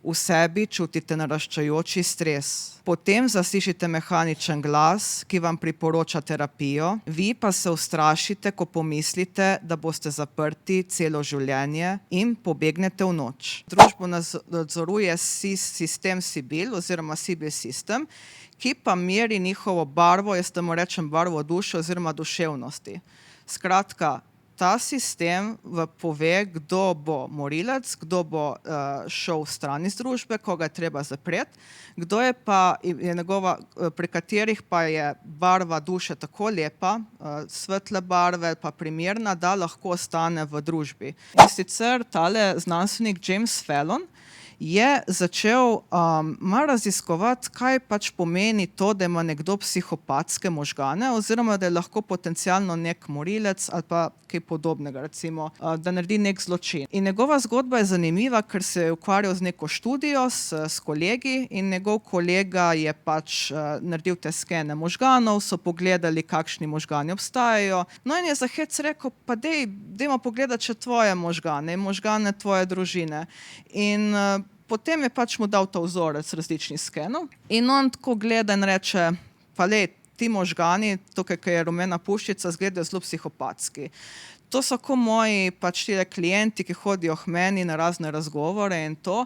V sebi čutite naraščajoči stres. Potem zaslišite mehaničen glas, ki vam priporoča terapijo, vi pa se ustrašite, ko pomislite, da boste zaprti celo življenje in pobegnete v noč. Družbo nadzoruje sistem Sibyl oziroma Sibyl System, ki pa meri njihovo barvo, jaz temu rečem barvo duše oziroma duševnosti. Skratka, ta sistem pove, kdo bo morilec, kdo bo šel stran iz družbe, koga je treba zapreti, kdo je pa njegova, pri katerih pa je barva duše tako lepa, svetle barve pa primerna, da lahko ostane v družbi. In sicer tale znanstvenik James Fallon je začel malo raziskovati, kaj pač pomeni to, da ima nekdo psihopatske možgane oziroma da je lahko potencialno nek morilec ali pa kaj podobnega, recimo, da naredi nek zločin. In njegova zgodba je zanimiva, ker se je ukvarjal z neko študijo s kolegi in njegov kolega je pač naredil te skene možganov, so pogledali, kakšni možgani obstajajo. No in je za hec rekel, pa dajmo pogledati še tvoje možgane in možgane tvoje družine. In potem je pač mu dal ta vzorec različnih skenov in on tako gleda in reče, pa ti možgani, tukaj, ko je rumena puščica, izgledajo zelo psihopatski. To so ko moji pač tile klienti, ki hodijo k meni na razne razgovore in to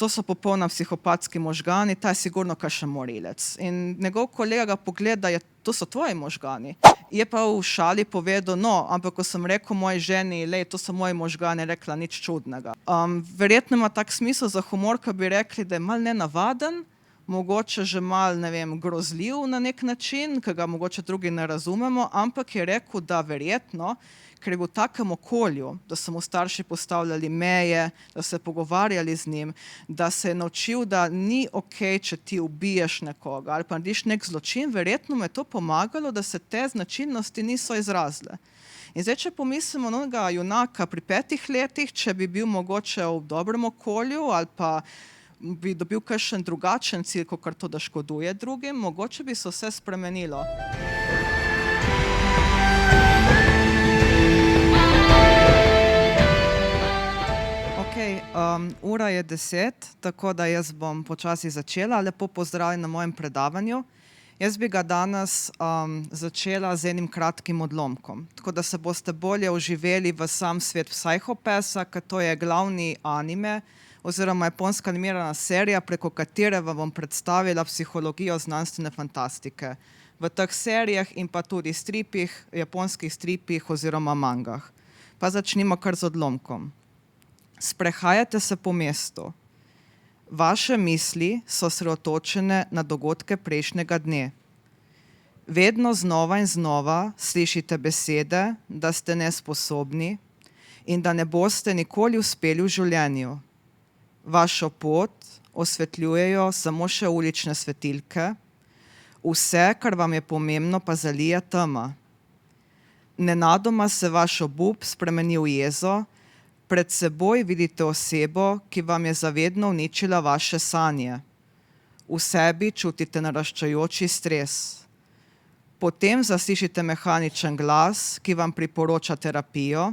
so popolno psihopatski možgani, ta je sigurno kakšen morilec. In njegov kolega ga pogleda, to so tvoji možgani. Je pa v šali povedal, no, ampak ko sem rekel moji ženi, to so moji možgani, rekla nič čudnega. Verjetno ima tak smisel za humor, ko bi rekli, da je malo nenavaden, mogoče že malo, ne vem, grozljiv na nek način, ki ga mogoče drugi ne razumemo, ampak je rekel, da verjetno, ker je bil v takem okolju, da so mu starši postavljali meje, da se pogovarjali z njim, da se je naučil, da ni okej, če ti ubiješ nekoga ali pa narediš nek zločin, verjetno mu je to pomagalo, da se te značilnosti niso izrazile. In zdaj, če pomislimo na onega junaka pri 5 letih, če bi bil mogoče v dobrem okolju ali pa bi dobil kakšen drugačen cilj, kakor to, da škoduje drugim, mogoče bi se vse spremenilo. Ura je 10, tako da jaz bom počasi začela. Lepo pozdravljeni na mojem predavanju. Jaz bi ga danes začela z enim kratkim odlomkom, tako da se boste bolje vživeli v sam svet Psycho-Passa, ker to je glavni anime oziroma japonska animirana serija, preko katere vam bom predstavila psihologijo znanstvene fantastike v teh serijah in pa tudi stripih, japonskih stripih oziroma mangah. Pa začnimo kar z odlomkom. Sprehajate se po mestu. Vaše misli so osredotočene na dogodke prejšnjega dne. Vedno znova in znova slišite besede, da ste nesposobni in da ne boste nikoli uspeli v življenju. Vašo pot osvetljujejo samo še ulične svetilke, vse, kar vam je pomembno, pa zalije tema. Nenadoma se vaš obup spremeni v jezo, pred seboj vidite osebo, ki vam je zavedno uničila vaše sanje. V sebi čutite naraščajoči stres. Potem zaslišite mehaničen glas, ki vam priporoča terapijo,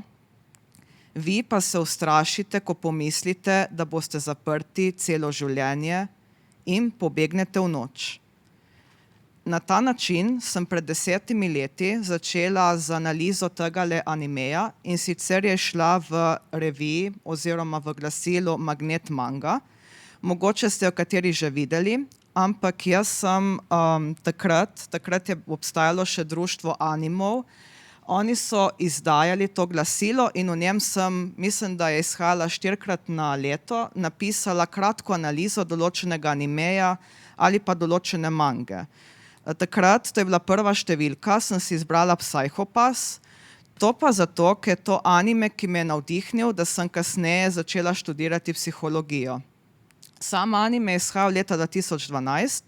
vi pa se ustrašite, ko pomislite, da boste zaprti celo življenje in pobegnete v noč. Na ta način sem pred 10 leti začela z analizo tegale animeja in sicer je šla v reviji oziroma v glasilu Magnet Manga. Mogoče ste jo kateri že videli, ampak jaz sem takrat je obstajalo še društvo Animov. Oni so izdajali to glasilo in v njem sem, mislim, da je izhajala 4-krat na leto, napisala kratko analizo določenega animeja ali pa določene mange. Takrat, to je bila prva številka, sem si izbrala Psycho-Pass, to pa zato, ker je to anime, ki me je navdihnil, da sem kasneje začela študirati psihologijo. Sam anime je izhajal leta 2012,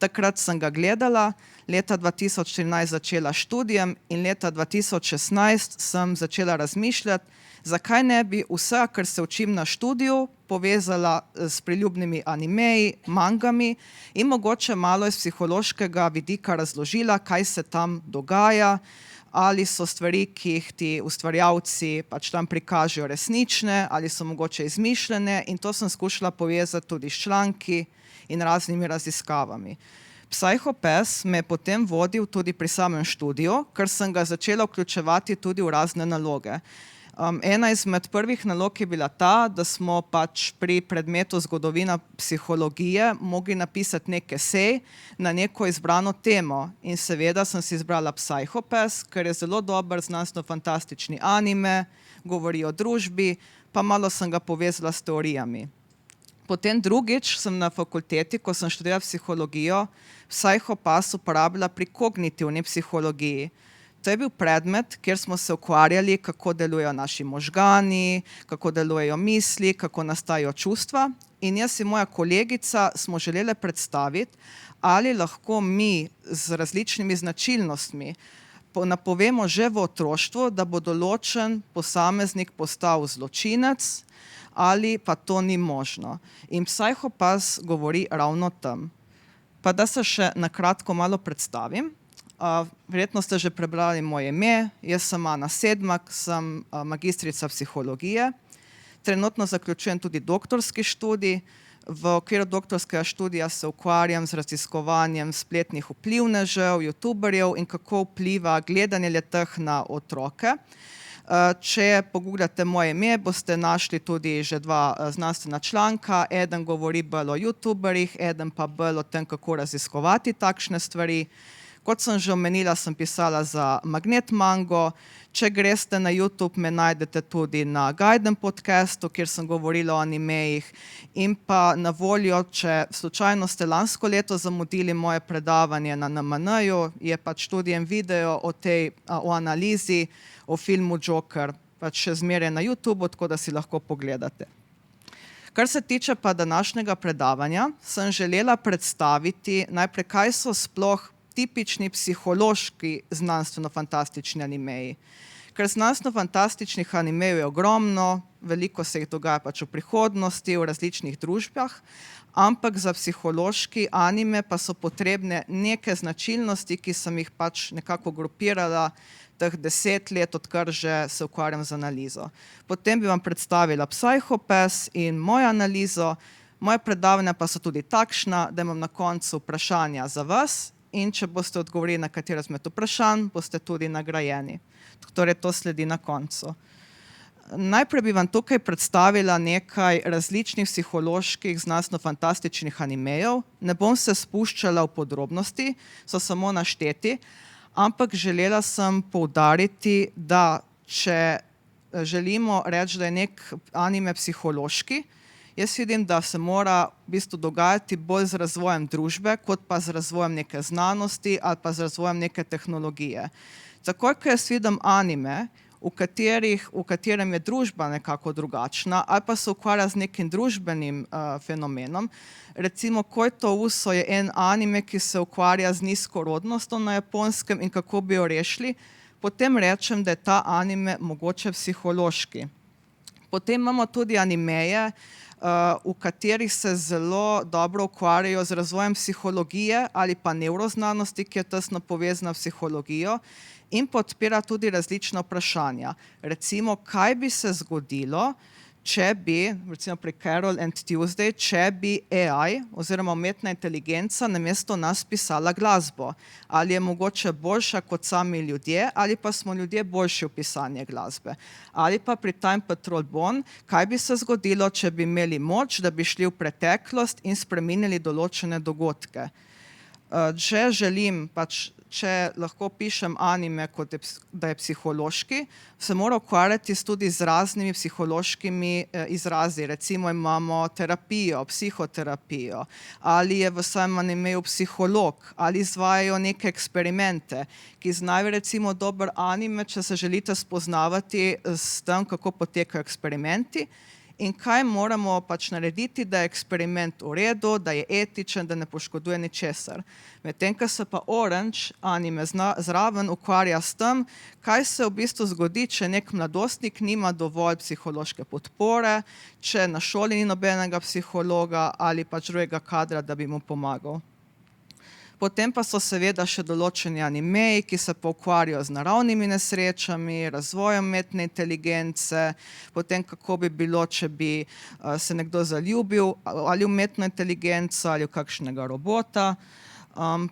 takrat sem ga gledala, leta 2014 začela študijem in leta 2016 sem začela razmišljati, zakaj ne bi vse, kar se učim na študiju, povezala s priljubnimi animeji, mangami in mogoče malo iz psihološkega vidika razložila, kaj se tam dogaja, ali so stvari, ki jih ti ustvarjalci pač tam prikažejo resnične, ali so mogoče izmišljene, in to sem skušala povezati tudi s članki in raznimi raziskavami. Psychopath me je potem vodil tudi pri samem študiju, ker sem ga začela vključevati tudi v razne naloge. Ena izmed prvih nalog je bila ta, da smo pač pri predmetu zgodovina psihologije mogli napisati nek esej na neko izbrano temo. In seveda sem si izbrala Psychopath, ker je zelo dober znanstveno-fantastični anime, govori o družbi, pa malo sem ga povezala s teorijami. Potem drugič sem na fakulteti, ko sem študirala psihologijo, Psychopath uporabila pri kognitivni psihologiji. To je bil predmet, kjer smo se ukvarjali, kako delujejo naši možgani, kako delujejo misli, kako nastajajo čustva. In jaz in moja kolegica smo želeli predstaviti, ali lahko mi z različnimi značilnostmi napovemo že v otroštvu, da bo določen posameznik postal zločinec, ali pa to ni možno. In Psychopath govori ravno o tem. Pa da se še na kratko malo predstavim. Verjetno ste že prebrali moje ime, jaz sem Ana Sedmak, sem magistrica psihologije. Trenutno zaključujem tudi doktorski študij. V okviru doktorskega študija se ukvarjam z raziskovanjem spletnih vplivnežev, youtuberjev in kako vpliva gledanje le-teh na otroke. Če pogooglate moje ime, boste našli tudi že dva znanstvena članka. Eden govori bolj o youtuberjih, eden pa bolj o tem, kako raziskovati takšne stvari. Kot sem že omenila, sem pisala za Magnet Mango. Če greste na YouTube, me najdete tudi na Gaiden podcastu, kjer sem govorila o animejih. In pa na voljo, če slučajno ste lansko leto zamudili moje predavanje na NMN-ju, je pač tudi en video o analizi o filmu Joker, pač še zmeraj na YouTubeu, tako da si lahko pogledate. Kar se tiče pa današnjega predavanja, sem želela predstaviti najprej, kaj so sploh tipični psihološki znanstveno-fantastični animeji. Ker znanstveno-fantastičnih animejev je ogromno, veliko se jih dogaja pač v prihodnosti, v različnih družbah, ampak za psihološki anime pa so potrebne neke značilnosti, ki sem jih pač nekako grupirala teh 10 let, odkar že se ukvarjam z analizo. Potem bi vam predstavila Psychopath in mojo analizo. Moje predavanja pa so tudi takšna, da imam na koncu vprašanja za vas, in če boste odgovorili na katero izmed vprašanj, boste tudi nagrajeni. Torej, to sledi na koncu. Najprej bi vam tukaj predstavila nekaj različnih psiholoških znanstveno-fantastičnih animejev. Ne bom se spuščala v podrobnosti, so samo našteti, ampak želela sem poudariti, da če želimo reči, da je nek anime psihološki, jaz vidim, da se mora v bistvu dogajati bolj z razvojem družbe, kot pa z razvojem neke znanosti ali pa z razvojem neke tehnologije. Takoj, ko jaz vidim anime, v katerem je družba nekako drugačna ali pa se ukvarja z nekim družbenim fenomenom, recimo Koito Uso je en anime, ki se ukvarja z nizkorodnostjo na Japonskem in kako bi jo rešili, potem rečem, da je ta anime mogoče psihološki. Potem imamo tudi animeje, v katerih se zelo dobro ukvarjajo z razvojem psihologije ali pa nevroznanosti, ki je tesno povezana s psihologijo in podpira tudi različna vprašanja. Recimo, kaj bi se zgodilo, če bi, recimo pri Carol and Tuesday, če bi AI oziroma umetna inteligenca namesto nas pisala glasbo. Ali je mogoče boljša kot sami ljudje, ali pa smo ljudje boljši v pisanju glasbe. Ali pa pri Time Patrol Bonn, kaj bi se zgodilo, če bi imeli moč, da bi šli v preteklost in spreminjali določene dogodke. Če lahko pišem anime, da je psihološki, se mora ukvarjati tudi z raznimi psihološkimi izrazi. Recimo imamo terapijo, psihoterapijo, ali je v samem animeju psiholog, ali izvajajo neke eksperimente, ki znajo recimo dober anime, če se želite spoznavati s tem, kako potekajo eksperimenti. In kaj moramo pač narediti, da je eksperiment v redu, da je etičen, da ne poškoduje ničesar. Medtem ko se pa Orange anime zraven ukvarja s tem, kaj se v bistvu zgodi, če nek mladostnik nima dovolj psihološke podpore, če na šoli ni nobenega psihologa ali pač drugega kadra, da bi mu pomagal. Potem pa so seveda še določeni animeji, ki se pa ukvarjajo z naravnimi nesrečami, razvojem umetne inteligence, potem kako bi bilo, če bi se nekdo zaljubil ali v umetno inteligenco ali v kakšnega robota.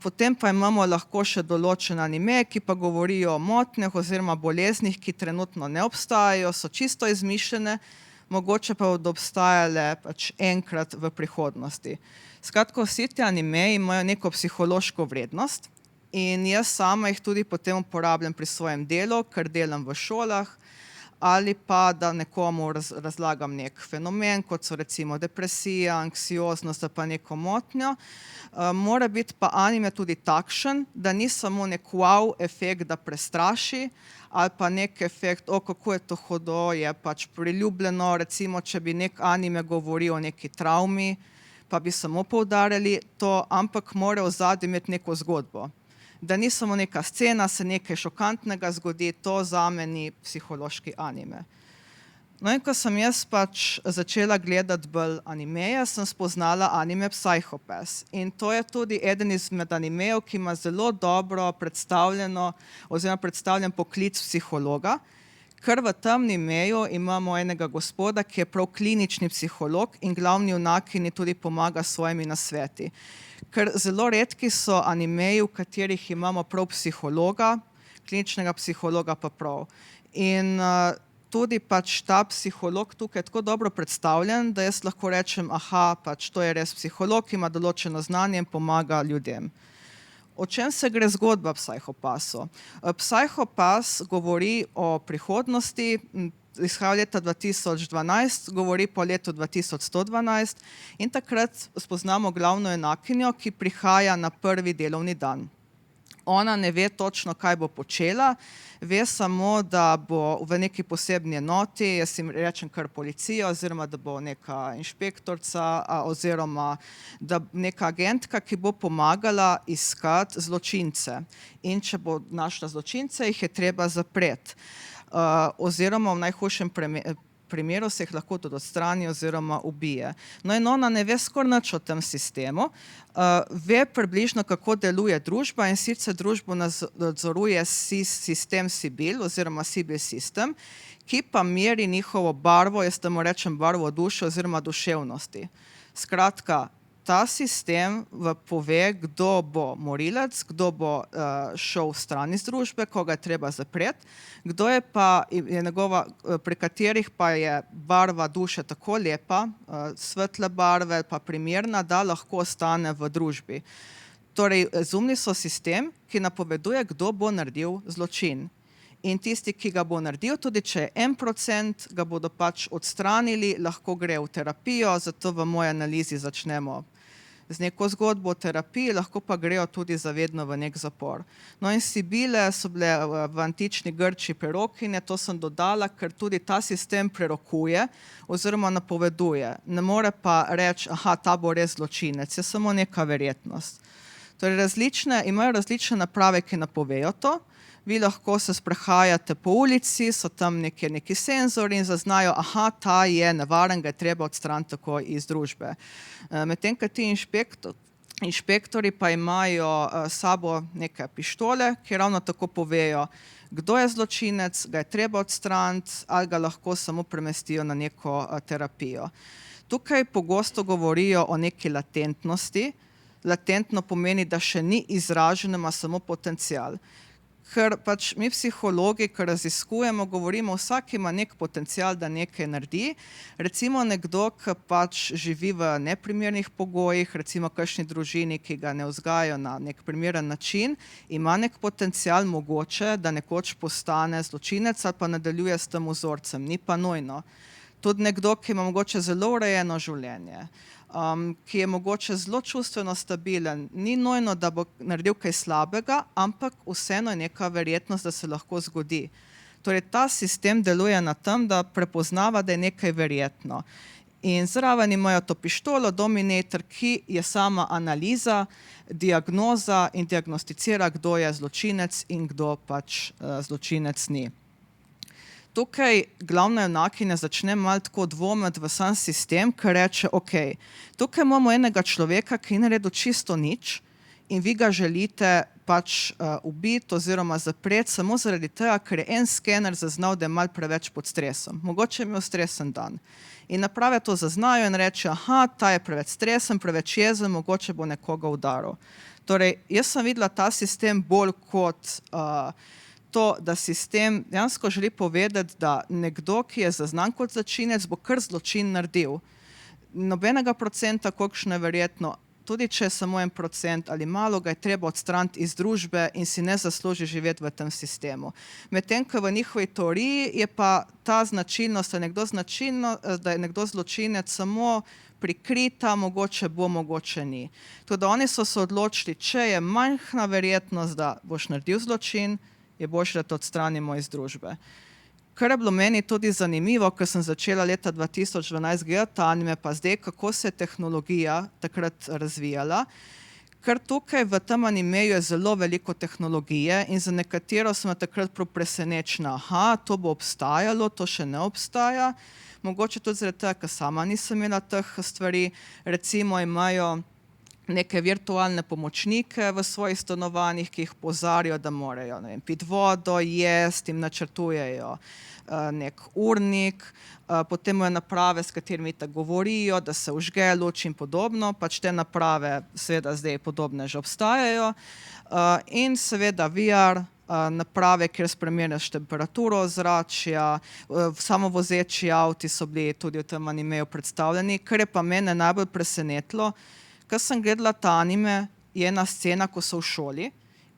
Potem pa imamo lahko še določene animeje, ki pa govorijo o motnjah oziroma boleznih, ki trenutno ne obstajajo, so čisto izmišljene, mogoče pa bodo obstajale pač enkrat v prihodnosti. Skratka, vsi ti animeji imajo neko psihološko vrednost in jaz sama jih tudi potem uporabljam pri svojem delu, ker delam v šolah, ali pa da nekomu razlagam nek fenomen, kot so recimo depresija, anksioznost ali pa neko motnjo. Mora biti pa anime tudi takšen, da ni samo nek wow efekt, da prestraši, ali pa nek efekt, kako je to hudo, je pač priljubljeno, recimo, če bi nek anime govoril o neki travmi, pa bi samo poudarjali to, ampak mora v ozadju imeti neko zgodbo. Da ni samo neka scena, se nekaj šokantnega zgodi, to zame ni psihološki anime. No in ko sem jaz pač začela gledati bolj animeje, sem spoznala anime Psycho Pass. In to je tudi eden izmed animejev, ki ima zelo dobro predstavljen poklic psihologa, ker v tem animeju imamo enega gospoda, ki je prav klinični psiholog in glavni junakinji tudi pomaga s svojimi nasveti. Ker zelo redki so animeji, v katerih imamo prav psihologa, kliničnega psihologa pa prav. In tudi pač ta psiholog tukaj je tako dobro predstavljen, da jaz lahko rečem, pač to je res psiholog, ki ima določeno znanje in pomaga ljudem. O čem se gre zgodba Psycho Passu? Psycho Pass govori o prihodnosti, izhaja leta 2012, govori po letu 2112 in takrat spoznamo glavno junakinjo, ki prihaja na prvi delovni dan. Ona ne ve točno, kaj bo počela, ve samo, da bo v neki posebni enoti, jaz jim rečem kar policija, oziroma da bo neka inšpektorica oziroma da neka agentka, ki bo pomagala iskati zločince. In če bo našla zločince, jih je treba zapreti. Oziroma v najhujšem primeru se jih lahko tudi odstrani oziroma ubije. No in ona ne ve skoraj nič o tem sistemu, ve približno, kako deluje družba, in sicer družbo nadzoruje sistem Sibyl oziroma Sibyl System, ki pa meri njihovo barvo, jaz temu rečem barvo duše oziroma duševnosti. Skratka, ta sistem pove, kdo bo morilec, kdo bo šel stran iz družbe, koga je treba zapreti, kdo je pa pri katerih pa je barva duše tako lepa, svetle barve pa primerna, da lahko ostane v družbi. Torej, izumili so sistem, ki napoveduje, kdo bo naredil zločin. In tisti, ki ga bo naredil, tudi če je 1%, ga bodo pač odstranili, lahko gre v terapijo, zato v moji analizi začnemo z neko zgodbo o terapiji, lahko pa grejo tudi zavedno v nek zapor. No in Sibile so bile v antični Grčiji prerokinje, to sem dodala, ker tudi ta sistem prerokuje oziroma napoveduje. Ne more pa reči, ta bo res zločinec, je samo neka verjetnost. Torej, imajo različne naprave, ki napovejo to. Vi lahko se sprehajate po ulici, so tam neki senzori in zaznajo, ta je nevaren, ga je treba odstraniti tako iz družbe. Medtem ko ti inšpektori pa imajo sabo neke pištole, ki ravno tako povejo, kdo je zločinec, ga je treba odstraniti ali ga lahko samo premestijo na neko terapijo. Tukaj pogosto govorijo o neki latentnosti. Latentno pomeni, da še ni izražen, ima samo potencial. Ker pač mi psihologi, ko raziskujemo, govorimo, vsak ima nek potencial, da nekaj naredi. Recimo nekdo, ki pač živi v neprimernih pogojih, recimo kakšni družini, ki ga ne vzgajajo na nek primeren način, ima nek potencial mogoče, da nekoč postane zločinec ali pa nadaljuje s tem vzorcem, ni pa nujno. Tudi nekdo, ki ima mogoče zelo urejeno življenje, ki je mogoče zelo čustveno stabilen, ni nujno, da bo naredil kaj slabega, ampak vseeno je neka verjetnost, da se lahko zgodi. Torej, ta sistem deluje na tem, da prepoznava, da je nekaj verjetno. In zraven imajo to pištolo, Dominator, ki je sama analiza, diagnoza in diagnosticira, kdo je zločinec in kdo pač zločinec ni. Tukaj glavna junakinja začne malo tako dvomiti v sam sistem, ker reče, tukaj imamo enega človeka, ki ni naredil čisto nič in vi ga želite pač ubiti oziroma zapreti samo zaradi tega, ker je en skener zaznal, da je malo preveč pod stresom. Mogoče je imel stresen dan. In naprave to zaznajo in reče, aha, ta je preveč stresen, preveč jezen, mogoče bo nekoga udaril. Torej, jaz sem videla ta sistem bolj kot to, da sistem dejansko želi povedati, da nekdo, ki je zaznan kot zločinec, bo kar zločin naredil. Nobenega procenta, kolikšno je verjetno, tudi če je samo 1% ali malo, ga je treba odstraniti iz družbe in si ne zasluži živeti v tem sistemu. Medtem, ko v njihovi teoriji je pa ta značilnost, da je nekdo zločinec samo prikrita, mogoče bo, mogoče ni. Tudi oni so se odločili, če je majhna verjetnost, da boš naredil zločin, je boljše, da te odstranimo iz družbe. Kar je bilo meni tudi zanimivo, ker sem začela leta 2012 gledati anime, pa zdaj, kako se je tehnologija takrat razvijala. Ker tukaj v tem animeju je zelo veliko tehnologije in za nekatero sem takrat prav presenečena. Aha, to bo obstajalo, to še ne obstaja. Mogoče tudi zaradi tega, ker sama nisem imela teh stvari. Recimo imajo neke virtualne pomočnike v svojih stanovanjih, ki jih opozarjajo, da morajo piti vodo, jesti, jim načrtujejo nek urnik, potem imajo naprave, s katerimi tako govorijo, da se vžge luč in podobno, pač te naprave seveda zdaj podobne že obstajajo. In seveda VR, naprave, kjer spremljaš temperaturo ozračja, samovozeči avti so bili tudi v tem animeju predstavljeni, kar je pa mene najbolj presenetilo. Ko sem gledala ta anime, je ena scena, ko so v šoli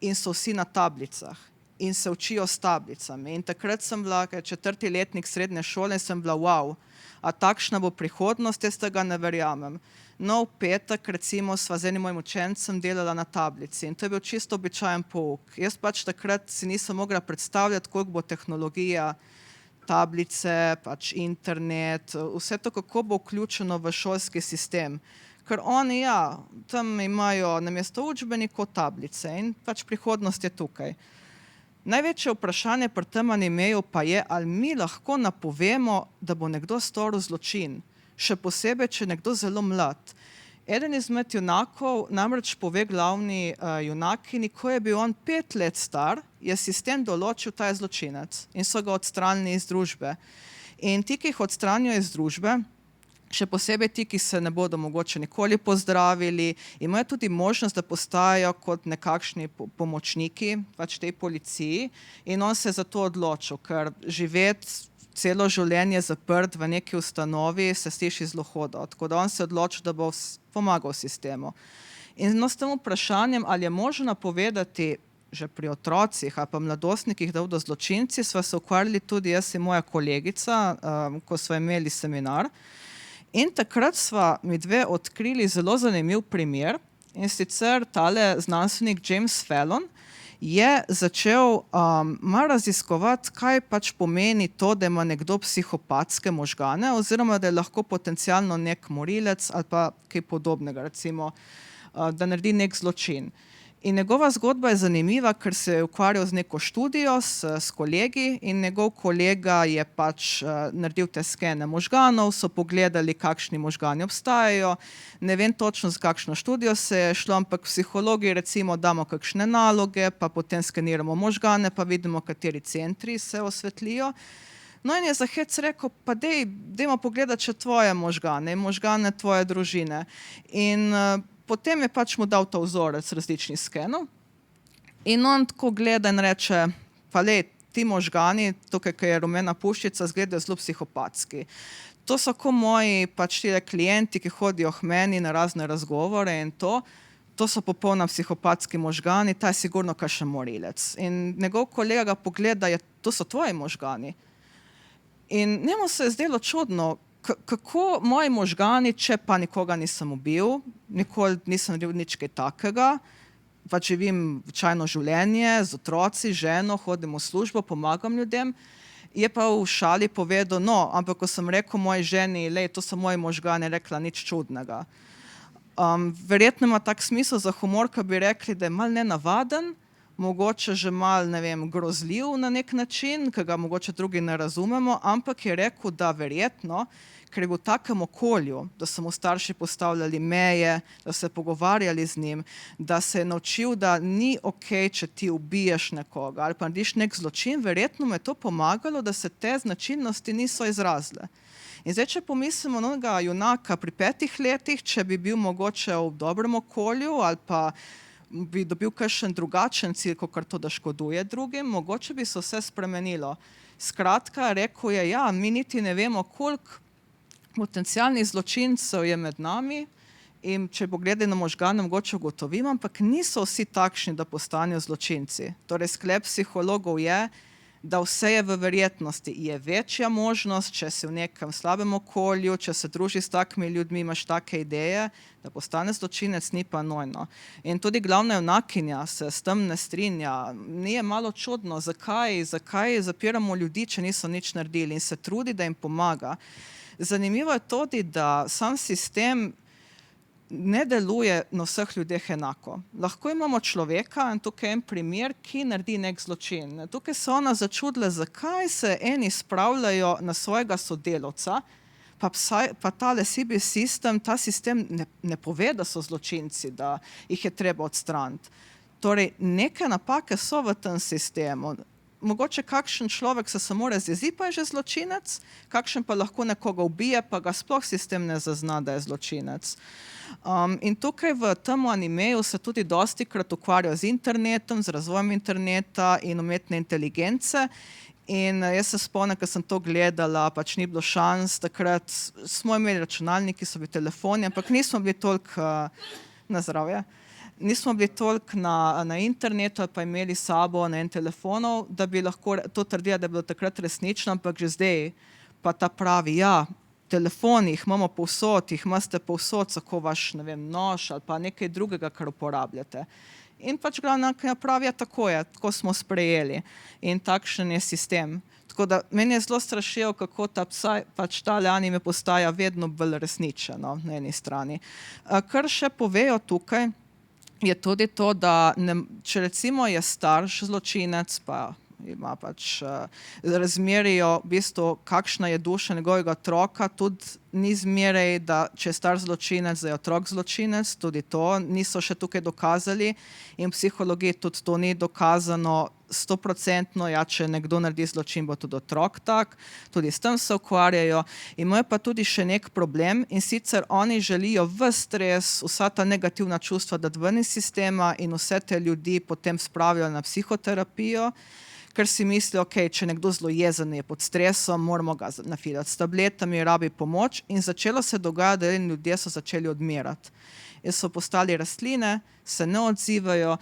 in so vsi na tablicah in se učijo s tablicami. In takrat sem bila 4. letnik srednje šole in sem bila, wow, a takšna bo prihodnost, jaz tega ne verjamem. No, v petek recimo sva z enim mojim učencem delala na tablici in to je bil čisto običajen pouk. Jaz pač takrat si nisem mogla predstavljati, koliko bo tehnologija, tablice, pač internet, vse to, kako bo vključeno v šolski sistem. Ker oni, tam imajo namesto učbenikov tablice in pač prihodnost je tukaj. Največje vprašanje pri tem animeju pa je, ali mi lahko napovemo, da bo nekdo storil zločin, še posebej, če je nekdo zelo mlad. Eden izmed junakov namreč pove glavni junakini, ko je bil on 5 let star, je sistem določil, ta je zločinec in so ga odstranili iz družbe. In ti, ki jih odstranijo iz družbe, še posebej ti, ki se ne bodo mogoče nikoli pozdravili, imajo tudi možnost, da postajajo kot nekakšni pomočniki pač tej policiji in on se je za to odločil, ker živeti celo življenje zaprt v neki ustanovi se sliši zelo hudo. Tako da on se je odločil, da bo pomagal sistemu. In s tem vprašanjem, ali je možno napovedati že pri otrocih ali pa mladostnikih, da bodo zločinci, sva se ukvarjali tudi jaz in moja kolegica, ko sva imeli seminar. In takrat sva mi dve odkrili zelo zanimiv primer in sicer tale znanstvenik James Fallon je začel malo raziskovati, kaj pač pomeni to, da ima nekdo psihopatske možgane oziroma da je lahko potencialno nek morilec ali pa kaj podobnega, recimo, da naredi nek zločin. In njegova zgodba je zanimiva, ker se je ukvarjal z neko študijo s kolegi in njegov kolega je pač naredil te skene možganov, so pogledali, kakšni možgani obstajajo. Ne vem točno, z kakšno študijo se je šlo, ampak psihologi recimo damo kakšne naloge, pa potem skeniramo možgane, pa vidimo, kateri centri se osvetlijo. No in je za hec rekel, pa dajmo pogledati še tvoje možgane in možgane tvoje družine. In potem je pač mu dal ta vzorec različnih skenov in on tako gleda in reče, pa ti možgani, tukaj, ko je rumena puščica, izgledajo zelo psihopatski. To so ko moji pač tile klienti, ki hodijo k meni na razne razgovore in to so popolna psihopatski možgani, ta je sigurno kakšen morilec. In njegov kolega ga pogleda, to so tvoji možgani. In njemu se je zdelo čudno, kako moji možgani, če pa nikoga nisem ubil, nikoli nisem naredil nič kaj takega, pa živim običajno življenje z otroci, ženo, hodim v službo, pomagam ljudem, je pa v šali povedal, no, ampak ko sem rekel moji ženi, to so moji možgani, rekla nič čudnega. Verjetno ima tak smisel za humor, ko bi rekli, da je malo nenavaden, mogoče že malo, ne vem, grozljiv na nek način, ki ga mogoče drugi ne razumemo, ampak je rekel, da verjetno, ker je bil v takem okolju, da so mu starši postavljali meje, da se pogovarjali z njim, da se je naučil, da ni okej, če ti ubiješ nekoga ali pa narediš nek zločin, verjetno mu je to pomagalo, da se te značilnosti niso izrazile. In zdaj, če pomislimo na onega junaka pri 5 letih, če bi bil mogoče v dobrem okolju ali pa bi dobil kakšen drugačen cilj, kot to, da škoduje drugim, mogoče bi se vse spremenilo. Skratka, rekel je, ja, mi niti ne vemo, koliko potencialnih zločincev je med nami in če pogledaj na možgane, mogoče ugotovimo, ampak niso vsi takšni, da postanejo zločinci. Torej, sklep psihologov je, da vse je v verjetnosti. Je večja možnost, če si v nekem slabem okolju, če se družiš s takimi ljudmi, imaš take ideje, da postane zločinec, ni pa nujno. In tudi glavna junakinja se s tem ne strinja. Ni je malo čudno, zakaj zapiramo ljudi, če niso nič naredili, in se trudi, da jim pomaga. Zanimivo je tudi, da sam sistem ne deluje na vseh ljudeh enako. Lahko imamo človeka, in tukaj je en primer, ki naredi nek zločin. Tukaj so ona začudila, zakaj se eni spravljajo na svojega sodelavca, pa tale CB sistem, ta sistem ne pove, da so zločinci, da jih je treba odstraniti. Torej, neke napake so v tem sistemu. Mogoče kakšen človek se samo razjezi, pa je že zločinec, kakšen pa lahko nekoga ubije, pa ga sploh sistem ne zazna, da je zločinec. In tukaj v tem animeju se tudi dostikrat ukvarjajo z internetom, z razvojem interneta in umetne inteligence. In jaz se spomnim, ko sem to gledala, pač ni bilo šans, takrat smo imeli računalniki, so bili telefoni, ampak nismo bili toliko na zdravje. Nismo bili toliko na internetu ali pa imeli sabo na en telefonov, da bi lahko to trdila, da je bilo takrat resnično, ampak že zdaj pa ta pravi, ja, telefoni jih imamo povsod, jih imate povsod, tako vaš, ne vem, nož ali pa nekaj drugega, kar uporabljate. In pač glavna pravi, ja, tako je, tako smo sprejeli in takšen je sistem. Tako da meni je zelo strašilo, kako pač ta anime postaja vedno bolj resničen, no, na eni strani. Kar še povejo tukaj, je tudi to, da če recimo je starš zločinec, pa ima pač razmerijo, v bistvu, kakšna je duša njegovega otroka, tudi ni zmeraj, da če je star zločinec, da je otrok zločinec, tudi to niso še tukaj dokazali in v psihologiji tudi to ni dokazano 100%, ja, če nekdo naredi zločin, bo tudi otrok tak, tudi s tem se ukvarjajo. Imajo pa tudi še nek problem in sicer oni želijo ves stres, vsa ta negativna čustva dati ven iz sistema in vse te ljudi potem spravijo na psihoterapijo, ker si mislijo, ok, če nekdo zelo jezen je pod stresom, moramo ga nafilati s tabletami, rabi pomoč in začelo se dogaja, da ljudje so začeli odmirati. In so postali rastline, se ne odzivajo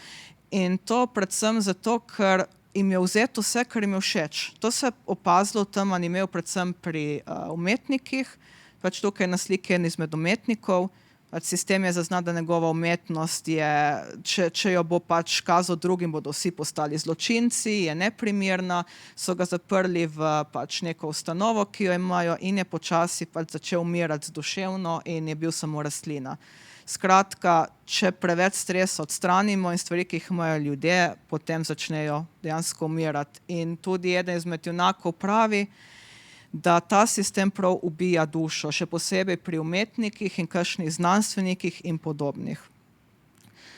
in to predvsem zato, ker jim je vzeto vse, kar jim je všeč. To se je opazilo v tem animeju predvsem pri umetnikih, pač tukaj na sliki en izmed umetnikov, sistem je zaznal, da njegova umetnost je, če jo bo pač kazal drugim, bodo vsi postali zločinci, je neprimerna, so ga zaprli v pač neko ustanovo, ki jo imajo in je počasi pač začel umirati duševno in je bil samo rastlina. Skratka, če preveč stresa odstranimo in stvari, ki jih imajo ljudje, potem začnejo dejansko umirati. In tudi eden izmed junakov pravi, da ta sistem prav ubija dušo, še posebej pri umetnikih in kakšnih znanstvenikih in podobnih.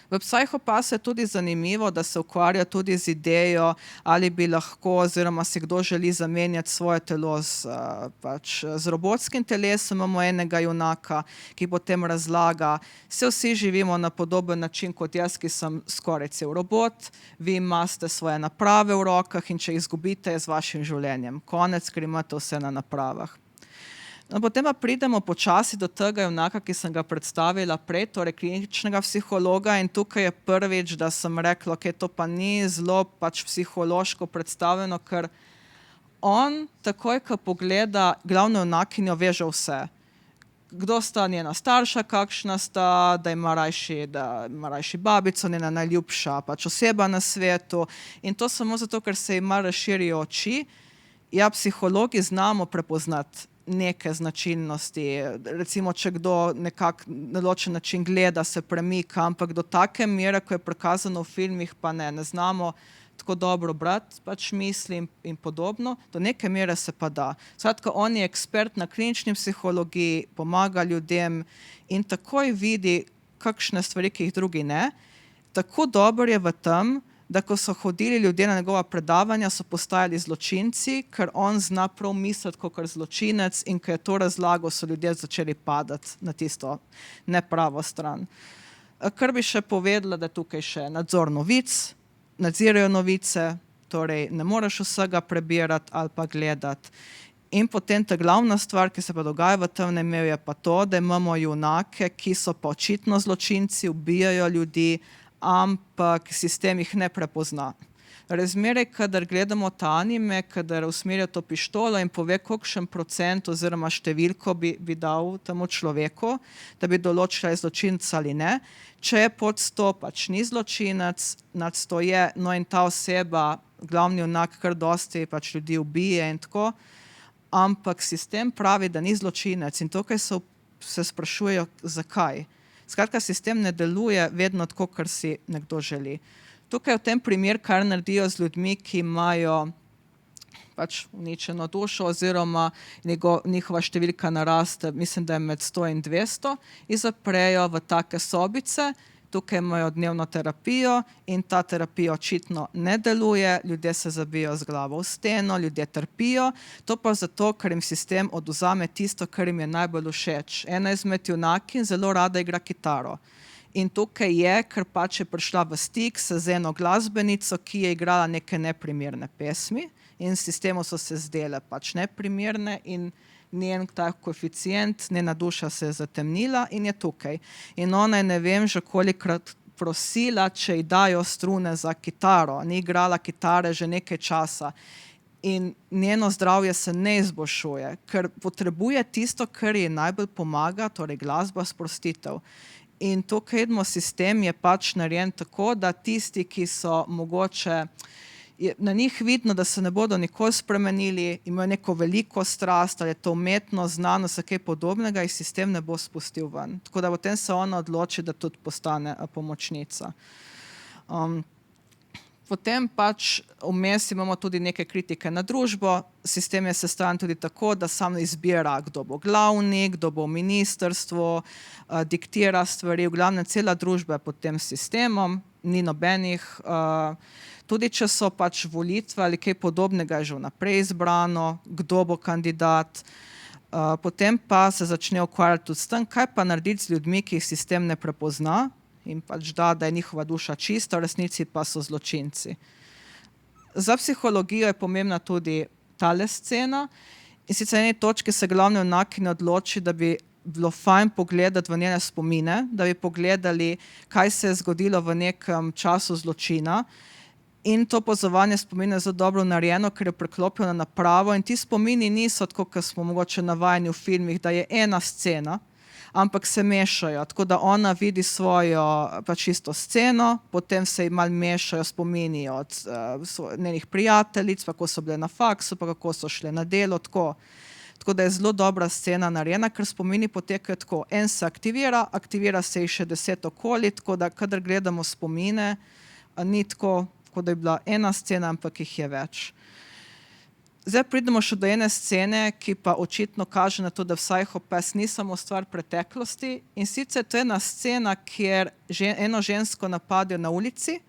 V Psycho-Passu je tudi zanimivo, da se ukvarja tudi z idejo, ali bi lahko oziroma si kdo želi zamenjati svoje telo z robotskim telesom. Imamo enega junaka, ki potem razlaga, se vsi živimo na podoben način kot jaz, ki sem skoraj cel robot, vi imate svoje naprave v rokah in če jih izgubite, je z vašim življenjem konec, ker imate vse na napravah. No, potem pa pridemo počasi do tega junaka, ki sem ga predstavila prej, torej kliničnega psihologa in tukaj je prvič, da sem rekla, ok, to pa ni zelo pač psihološko predstavljeno, ker on takoj, ko pogleda glavno junakinjo, ve že vse. Kdo sta njena starša, kakšna sta, da ima rajši babico, njena najljubša pač oseba na svetu in to samo zato, ker se ima razširijo oči. Ja, psihologi znamo prepoznati neke značilnosti. Recimo, če kdo nekako na določen način gleda, se premika, ampak do take mere, ko je prikazano v filmih, pa ne znamo tako dobro brati pač misli in podobno. Do neke mere se pa da. Skratka, on je ekspert na klinični psihologiji, pomaga ljudem in takoj vidi kakšne stvari, ki jih drugi ne. Tako dober je v tem, da ko so hodili ljudje na njegova predavanja, so postajali zločinci, ker on zna prav misliti kakor zločinec in ko je to razlagal, so ljudje začeli padati na tisto nepravo stran. Kar bi še povedala, da je tukaj še nadzor novic, nadzirajo novice, torej ne moreš vsega prebirati ali pa gledati. In potem ta glavna stvar, ki se pa dogaja v tem nemaju, je pa to, da imamo junake, ki so pa očitno zločinci, ubijajo ljudi, ampak sistem jih ne prepozna. Razmeraj, kadar gledamo ta anime, kadar usmerja to pištolo in pove, kolikšen procent oziroma številko bi dal temu človeku, da bi določila je zločinec ali ne. Če je pod 100, pač ni zločinec, nad 100 je, no in ta oseba, glavni junak, kar dosti pač ljudi ubije in tako, ampak sistem pravi, da ni zločinec in tukaj se sprašujejo, zakaj. Skratka, sistem ne deluje vedno tako, kar si nekdo želi. Tukaj v tem primer, kar naredijo z ljudmi, ki imajo pač uničeno dušo oziroma njihova številka naraste, mislim, da je med 100 in 200, in zaprejo v take sobice. Tukaj imajo dnevno terapijo in ta terapija očitno ne deluje, ljudje se zabijo z glavo v steno, ljudje trpijo, to pa zato, ker jim sistem odvzame tisto, kar jim je najbolj všeč. Ena izmed junakinj zelo rada igra kitaro. In tukaj je, ker pač je prišla v stik z eno glasbenico, ki je igrala neke neprimerne pesmi in sistemu so se zdele pač neprimerne in njen tak koeficient, njena duša se je zatemnila in je tukaj. In ona je ne vem že kolikrat prosila, če ji dajo strune za kitaro. Ni igrala kitare že nekaj časa. In njeno zdravje se ne izboljšuje, ker potrebuje tisto, kar ji najbolj pomaga, torej glasba, sprostitev. In tukaj sistem je pač narejen tako, da tisti, ki so mogoče, na njih vidno, da se ne bodo nikoli spremenili, imajo neko veliko strast, ali je to umetnost, znanost, kaj podobnega, in sistem ne bo spustil ven. Tako da potem se ona odloči, da tudi postane pomočnica. Potem pač vmes imamo tudi neke kritike na družbo. Sistem je sestavljen tudi tako, da sam izbira, kdo bo glavni, kdo bo v ministrstvu, diktira stvari, v glavnem cela družba je pod tem sistemom, ni nobenih, tudi če so pač volitve ali kaj podobnega je že vnaprej izbrano, kdo bo kandidat, potem pa se začne ukvarjati tudi s tem, kaj pa narediti z ljudmi, ki jih sistem ne prepozna, in pač da je njihova duša čista, v resnici pa so zločinci. Za psihologijo je pomembna tudi tale scena in sicer na eni točki se glavni junakinja odloči, da bi bilo fajn pogledati v njene spomine, da bi pogledali, kaj se je zgodilo v nekem času zločina, in to opazovanje spomina je zelo dobro narejeno, ker je priklopljeno na napravo in ti spomini niso tako, kot smo mogoče navajeni v filmih, da je ena scena, ampak se mešajo, tako da ona vidi svojo pač isto sceno, potem se ji malo mešajo spomini od njenih prijateljic, pa kako so bile na faksu, pa kako so šle na delo, tako. Tako da je zelo dobra scena narejena, ker spomini potekajo tako. En se aktivira se jih še 10 okoli, tako da kadar gledamo spomine, ni tako, kot da je bila ena scena, ampak jih je več. Zdaj pridemo še do ene scene, ki pa očitno kaže na to, da Psycho-Pass ni samo stvar preteklosti, in sicer to je ena scena, kjer eno žensko napadajo na ulici,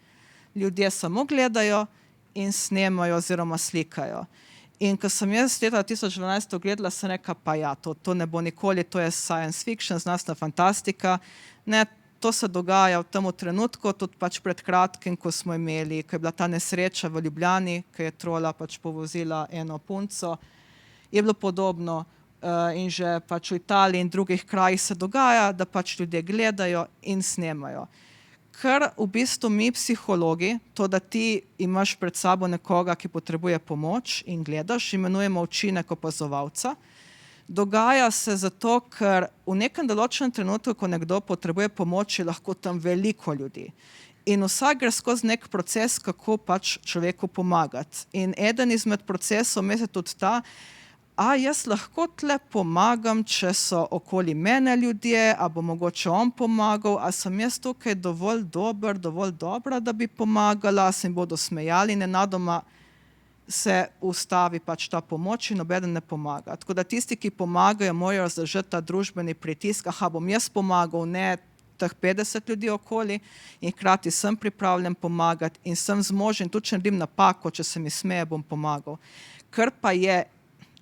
ljudje samo gledajo in snemajo oziroma slikajo. In ko sem jaz leta 2012 gledala, sem rekla, pa ja, to ne bo nikoli, to je science fiction, znanstvena fantastika. Ne, to se dogaja v tem trenutku, tudi pač pred kratkim, ko smo imeli, ko je bila ta nesreča v Ljubljani, ko je trola pač povozila eno punco, je bilo podobno in že pač v Italiji in drugih krajih se dogaja, da pač ljudje gledajo in snemajo. Ker v bistvu mi psihologi, to, da ti imaš pred sabo nekoga, ki potrebuje pomoč in gledaš, imenujemo učinek opazovalca. Dogaja se zato, ker v nekem določenem trenutku, ko nekdo potrebuje pomoč, je lahko tam veliko ljudi. In vsak gre skozi nek proces, kako pač človeku pomagati. In eden izmed procesov je tudi ta, jaz lahko tle pomagam, če so okoli mene ljudje, a bo mogoče on pomagal, a sem jaz tukaj dovolj dober, dovolj dobra, da bi pomagala, se jim bodo smejali, nenadoma se ustavi pač ta pomoč in nobeden ne pomaga. Tako da tisti, ki pomagajo, morajo zdržati ta družbeni pritisk, bom jaz pomagal, ne teh 50 ljudi okoli, in hkrati sem pripravljen pomagati in sem zmožen, tudi če naredim napako, če se mi smeje, bom pomagal. Kar pa je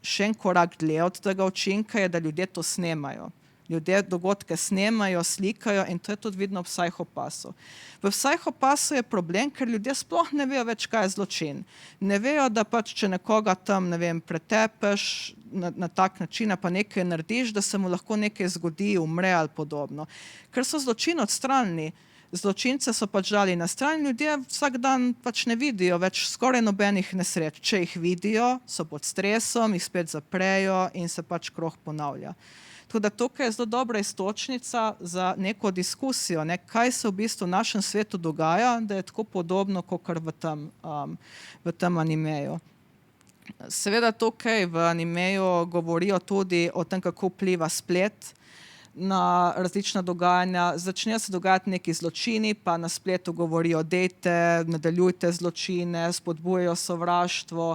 še en korak dlje od tega učinka, je, da ljudje to snemajo. Ljudje dogodke snemajo, slikajo in to je tudi vidno v Psychopasu. V Psychopasu je problem, ker ljudje sploh ne vejo več, kaj je zločin. Ne vejo, da pač, če nekoga tam, ne vem, pretepeš na tak način, pa nekaj narediš, da se mu lahko nekaj zgodi, umre ali podobno. Ker so zločin odstranili. Zločince so pač dali na stran, ljudje vsak dan pač ne vidijo več skoraj nobenih nesreč. Če jih vidijo, so pod stresom, jih spet zaprejo in se pač krog ponavlja. Tako da tukaj je zelo dobra iztočnica za neko diskusijo, kaj se v bistvu v našem svetu dogaja, da je tako podobno kakor v tem animeju. Seveda tukaj v animeju govorijo tudi o tem, kako vpliva splet na različna dogajanja. Začnejo se dogajati neki zločini, pa na spletu govorijo, dejte, nadaljujte zločine, spodbujajo sovraštvo.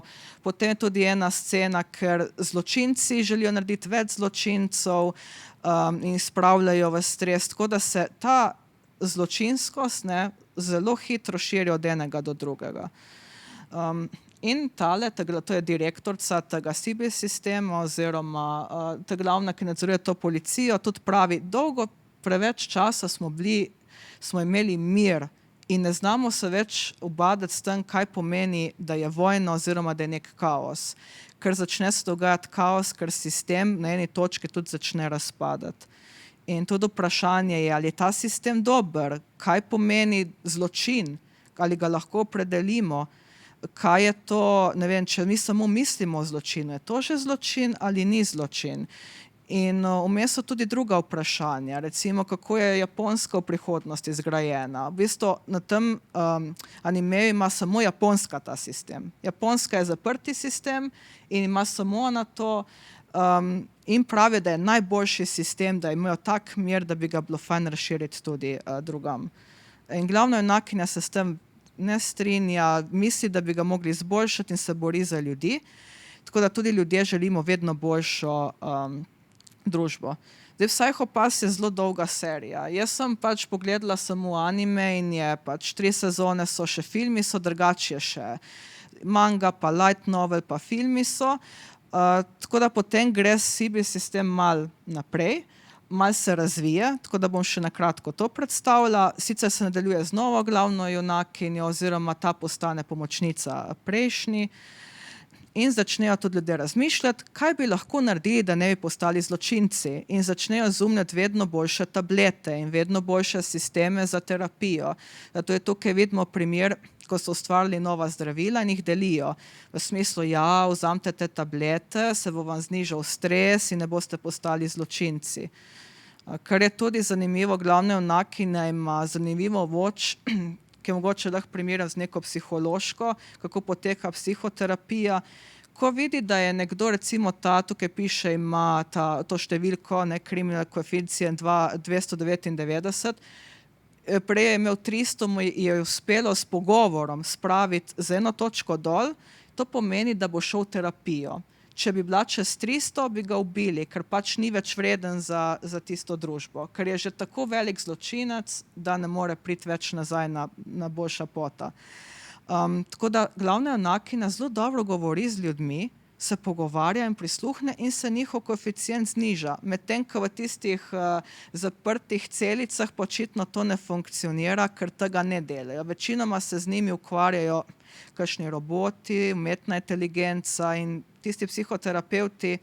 Potem je tudi ena scena, ker zločinci želijo narediti več zločincev in spravljajo v stres, tako da se ta zločinskost zelo hitro širi od enega do drugega. In to je direktorica tega CB sistema oziroma ta glavna, ki nadzoruje to policijo, tudi pravi, dolgo preveč časa smo imeli mir in ne znamo se več ubadati s tem, kaj pomeni, da je vojna oziroma da je nek kaos. Ker začne se dogajati kaos, ker sistem na eni točki tudi začne razpadati. In tudi vprašanje je, ali je ta sistem dober, kaj pomeni zločin, ali ga lahko opredelimo. Kaj je to, ne vem, če mi samo mislimo o zločinu, je to že zločin ali ni zločin? In vmes so tudi druga vprašanja, recimo kako je Japonska v prihodnosti zgrajena. V bistvu na tem animeju ima samo Japonska ta sistem. Japonska je zaprti sistem in ima samo na to in pravi, da je najboljši sistem, da imajo tak mir, da bi ga bilo fajn razširiti tudi drugam. In glavna junakinja se s tem ne strinja, misli, da bi ga mogli izboljšati in se bori za ljudi. Tako da tudi ljudje želimo vedno boljšo družbo. Zdaj, Psychopass je zelo dolga serija. Jaz sem pač pogledala samo anime in je pač 3 sezone so, še filmi so, drugače je še manga, pa light novel, pa filmi so. Tako da potem gre CB sistem malo naprej. Malo se razvije, tako da bom še na kratko to predstavila. Sicer se nadaljuje z novo glavno junakinjo oziroma ta postane pomočnica prejšnji in začnejo tudi ljudje razmišljati, kaj bi lahko naredili, da ne bi postali zločinci, in začnejo izumljati vedno boljše tablete in vedno boljše sisteme za terapijo. Zato je tukaj vidimo primer, ko so ustvarili nova zdravila in jih delijo. V smislu, vzamete te tablete, se bo vam znižal stres in ne boste postali zločinci. Kar je tudi zanimivo, glavna junakinja ima zanimivo moč, ki je mogoče lahko primerjam z neko psihološko, kako poteka psihoterapija. Ko vidi, da je nekdo, recimo tukaj piše, ima to številko, criminal coefficient 299, prej je imel 300, mu je uspelo s pogovorom spraviti z eno točko dol, to pomeni, da bo šel v terapijo. Če bi bila čez 300, bi ga ubili, ker pač ni več vreden za tisto družbo, ker je že tako velik zločinec, da ne more priti več nazaj na boljša pota. Tako da glavna junakinja zelo dobro govori z ljudmi, se pogovarja in prisluhne in se njihov koeficient zniža. Medtem ko v tistih zaprtih celicah očitno to ne funkcionira, ker tega ne delajo. Večinoma se z njimi ukvarjajo kakšni roboti, umetna inteligenca in tisti psihoterapevti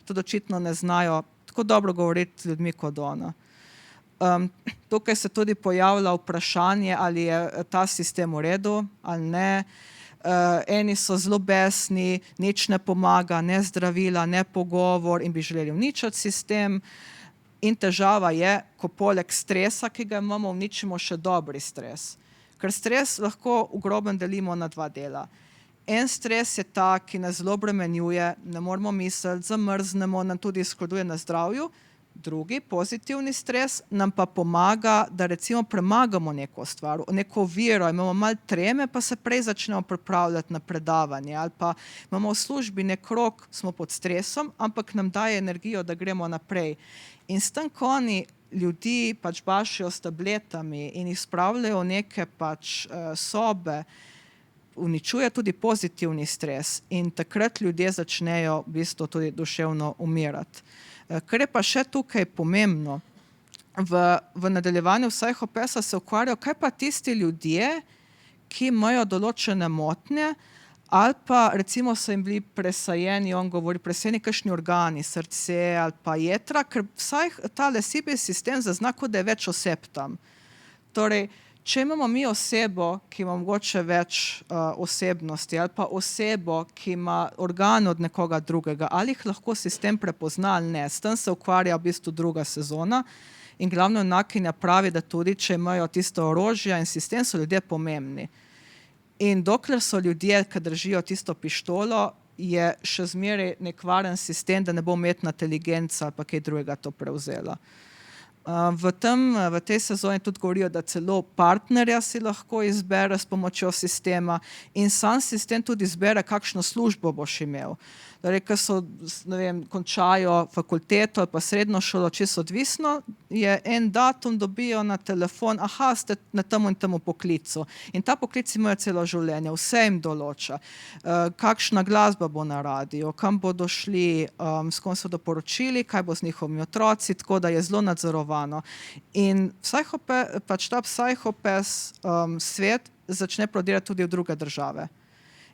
tudi očitno ne znajo tako dobro govoriti z ljudmi kot ona. Tukaj se tudi pojavlja vprašanje, ali je ta sistem v redu ali ne. Eni so zelo besni, nič ne pomaga, ne zdravila, ne pogovor in bi želeli uničiti sistem. In težava je, ko poleg stresa, ki ga imamo, uničimo še dobri stres. Ker stres lahko v grobem delimo na 2 dela. En stres je ta, ki nas zelo obremenjuje, ne moramo misliti, zamrznemo, nam tudi škoduje na zdravju. Drugi, pozitivni stres, nam pa pomaga, da recimo premagamo neko stvar, neko oviro, imamo malo treme, pa se prej začnemo pripravljati na predavanje, ali pa imamo v službi nek rok, smo pod stresom, ampak nam daje energijo, da gremo naprej. In s tem, ko oni ljudi pač bašijo s tabletami in jih spravljajo v neke pač sobe, uničuje tudi pozitivni stres in takrat ljudje začnejo v bistvu tudi duševno umirati. Kar je pa še tukaj pomembno, v nadaljevanju Psychopathsa se ukvarjajo, kaj pa tisti ljudje, ki imajo določene motnje ali pa recimo so jim bili presajeni, on govori, presajeni kakšni organi, srce ali pa jetra, ker vsaj tale CBS sistem zazna, kot da je več oseb tam. Torej, če imamo mi osebo, ki ima mogoče več osebnosti ali pa osebo, ki ima organ od nekoga drugega, ali jih lahko sistem prepozna ali ne. S tem se ukvarja v bistvu druga sezona in glavna junakinja pravi, da tudi, če imajo tisto orožje in sistem, so ljudje pomembni. In dokler so ljudje, ki držijo tisto pištolo, je še zmeraj nek varen sistem, da ne bo umetna inteligenca ali pa kaj drugega to prevzela. V tej sezoni tudi govorijo, da celo partnerja si lahko izbere s pomočjo sistema in sam sistem tudi izbere, kakšno službo boš imel. Torej, ko so, ne vem, končajo fakulteto ali pa srednjo šolo, čisto odvisno, je en datum, dobijo na telefon, aha, ste na tem in tem poklicu. In ta poklic imajo celo življenje, vse jim določa. Kakšna glasba bo na radiju, kam bodo šli, s kom so doporočili, kaj bo z njihovimi otroci, tako da je zelo nadzorovano. In pač ta Psychopath svet začne prodirati tudi v druge države.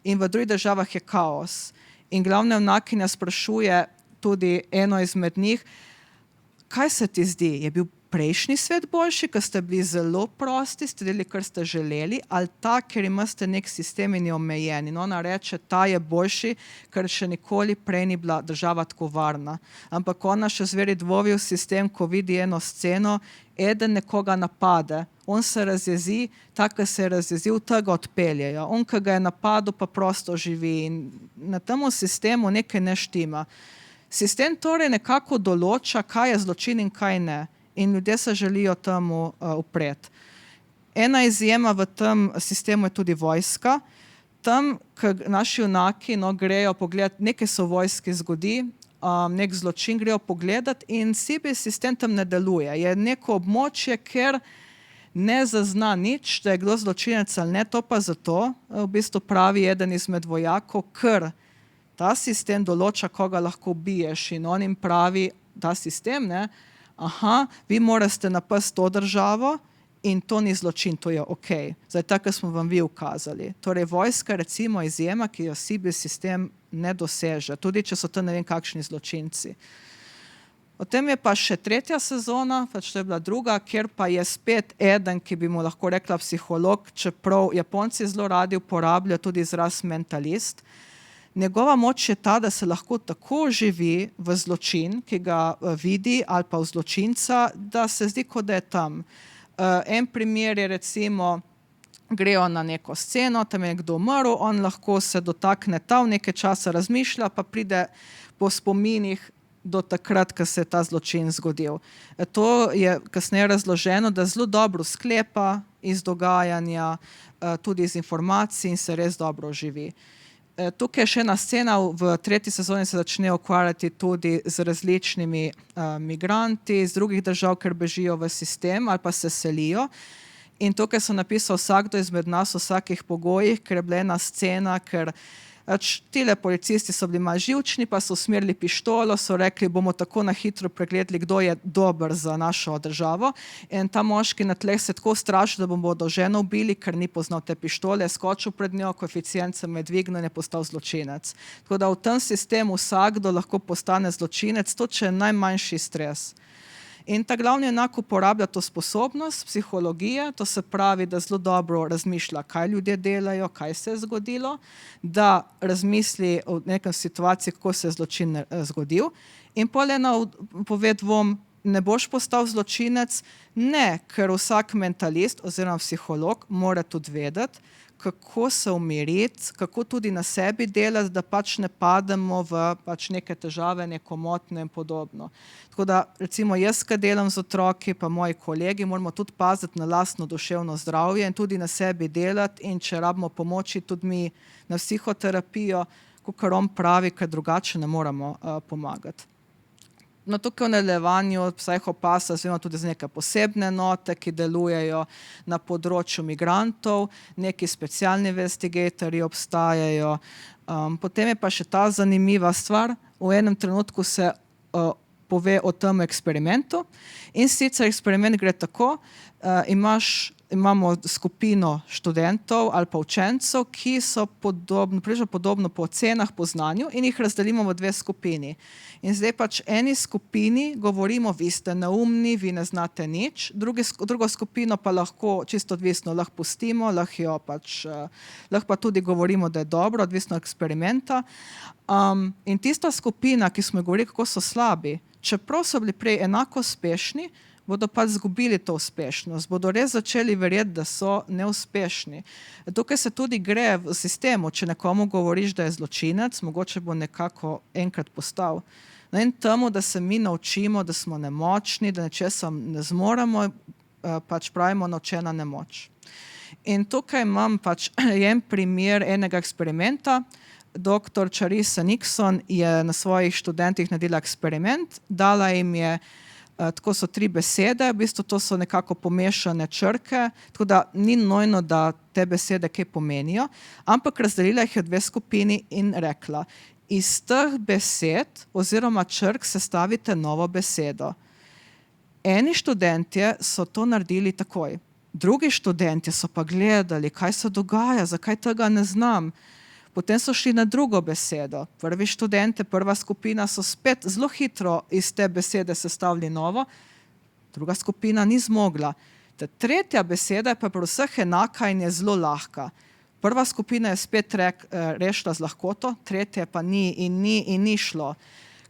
In v drugih državah je kaos. In glavna junakinja sprašuje tudi eno izmed njih, kaj se ti zdi, je bil prejšnji svet boljši, ker ste bili zelo prosti, ste delali, kar ste želeli, ali ta, ker imate nek sistem in je omejen. In ona reče, ta je boljši, ker še nikoli prej ni bila država tako varna. Ampak ona še zveri dvovi v sistem, ko vidi eno sceno, eden nekoga napade, on se razjezi, tako se je razjezil, tega odpeljejo. On, ki ga je napadel, pa prosto živi in na tem sistemu nekaj ne štima. Sistem torej nekako določa, kaj je zločin in kaj ne. In ljudje se želijo temu upreti. Ena izjema v tem sistemu je tudi vojska. Tam, ko naši junaki grejo pogledati, nekaj se v vojski zgodi, nek zločin grejo pogledati in CBS sistem tam ne deluje. Je neko območje, ker ne zazna nič, da je kdo zločinec ali ne, to pa zato, v bistvu pravi eden izmed vojakov, ker ta sistem določa, koga lahko ubiješ in on jim pravi, ta sistem, ne, aha, vi morate napasti to državo in to ni zločin, to je okej. Zdaj, tako smo vam vi ukazali. Torej, vojska recimo izjema, ki jo CBS sistem ne doseže, tudi če so to ne vem kakšni zločinci. Potem je pa še tretja sezona, pač to je bila druga, kjer pa je spet eden, ki bi mu lahko rekla psiholog, čeprav Japonci zelo radi uporabljajo tudi izraz mentalist. Njegova moč je ta, da se lahko tako živi v zločin, ki ga vidi, ali pa v zločinca, da se zdi, kot da je tam. En primer je recimo, grejo na neko sceno, tam je nekdo umrl, on lahko se dotakne tam, nekaj časa razmišlja, pa pride po spominih do takrat, ko se je ta zločin zgodil. To je kasneje razloženo, da zelo dobro sklepa iz dogajanja, tudi iz informacij in se res dobro živi. Tukaj je še ena scena, v tretji sezoni se začne ukvarjati tudi z različnimi migranti iz drugih držav, ker bežijo v sistem ali pa se selijo. In tukaj so napisal vsakdo izmed nas v vsakih pogojih, ker je bila ena scena, ker tile policisti so bili malo živčni, pa so usmerili pištolo, so rekli, bomo tako na hitro pregledali, kdo je dober za našo državo. In ta moški na tleh se tako strašil, da bodo ženo ubili, ker ni poznal te pištole, je skočil pred njo, koeficient se mu je dvignil in je postal zločinec. Tako da v tem sistemu vsakdo lahko postane zločinec, to če je najmanjši stres. In ta glavni junak uporablja to sposobnost psihologije, to se pravi, da zelo dobro razmišlja, kaj ljudje delajo, kaj se je zgodilo, da razmisli o nekem situaciji, kako se je zločin zgodil in pol ena pove dvom, ne boš postal zločinec, ne, ker vsak mentalist oziroma psiholog mora tudi vedeti, kako se umiriti, kako tudi na sebi delati, da pač ne pademo v pač neke težave, neko motnjo in podobno. Tako da recimo jaz, ki delam z otroki, pa moji kolegi, moramo tudi paziti na lastno duševno zdravje in tudi na sebi delati, in če rabimo pomoči, tudi mi na psihoterapijo, kakor on pravi, ker drugače ne moremo pomagati. No, tukaj v nadaljevanju Psycho-Pass zvemo tudi za neke posebne enote, ki delujejo na področju migrantov, neki specialni investigatorji obstajajo. Potem je pa še ta zanimiva stvar, v enem trenutku se pove o tem eksperimentu, in sicer eksperiment gre tako, imamo skupino študentov ali pa učencev, ki so podobno po ocenah, po znanju, in jih razdelimo v dve skupini. In zdaj pač eni skupini govorimo, vi ste neumni, vi ne znate nič, drugo skupino pa lahko, čisto odvisno, lahko pustimo, lahko pa tudi govorimo, da je dobro, odvisno od eksperimenta. In tista skupina, ki smo govorili, kako so slabi, čeprav so bili prej enako uspešni, bodo pa izgubili to uspešnost, bodo res začeli verjeti, da so neuspešni. Tukaj se tudi gre v sistemu, če nekomu govoriš, da je zločinec, mogoče bo nekako enkrat postal. No, in temu, da se mi naučimo, da smo nemočni, da nečesa ne zmoremo, pač pravimo naučena nemoč. In tukaj imam pač en primer enega eksperimenta. Dr. Charissa Nixon je na svojih študentih naredila eksperiment, dala jim je, tako so 3 besede, v bistvu to so nekako pomešane črke, tako da ni nujno, da te besede kaj pomenijo, ampak razdelila jih je v 2 skupini in rekla, iz teh besed oziroma črk sestavite novo besedo. Eni študentje so to naredili takoj, drugi študentje so pa gledali, kaj se dogaja, zakaj tega ne znam. Potem so šli na drugo besedo. Prvi študente, prva skupina so spet zelo hitro iz te besede sestavili novo, druga skupina ni zmogla. Tretja beseda je pa pri vseh enaka in je zelo lahka. Prva skupina je spet rešila z lahkoto, tretja pa ni šlo.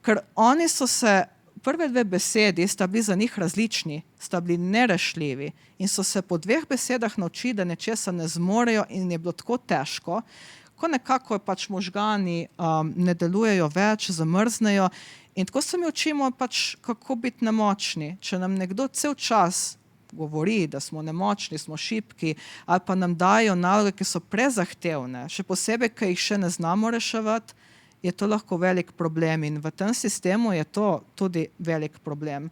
Ker oni so se, prve 2 besedi sta bili za njih različni, sta bili nerešljivi in so se po 2 besedah naučili, da nečesa ne zmorejo, in je bilo tako težko, ko nekako pač možgani ne delujejo več, zamrznejo, in tako se mi učimo pač, kako biti nemočni. Če nam nekdo cel čas govori, da smo nemočni, smo šibki, ali pa nam dajo naloge, ki so prezahtevne, še posebej, ki jih še ne znamo reševati, je to lahko velik problem, in v tem sistemu je to tudi velik problem.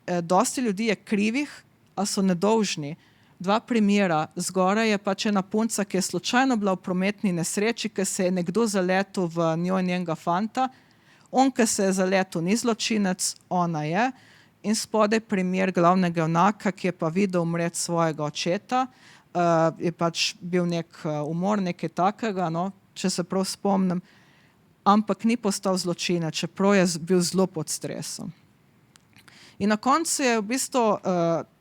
Dosti ljudi je krivih, a so nedolžni. 2 primera. Zgoraj je pač ena punca, ki je slučajno bila v prometni nesreči, ker se je nekdo zaletel v njo in njenega fanta. On, ki se je zaletel, ni zločinec, ona je. In spodaj primer glavnega junaka, ki je pa videl umreti svojega očeta. Je pač bil nek umor, nekaj takega, no, če se prav spomnim. Ampak ni postal zločinec, čeprav je bil zelo pod stresom. In na koncu je v bistvu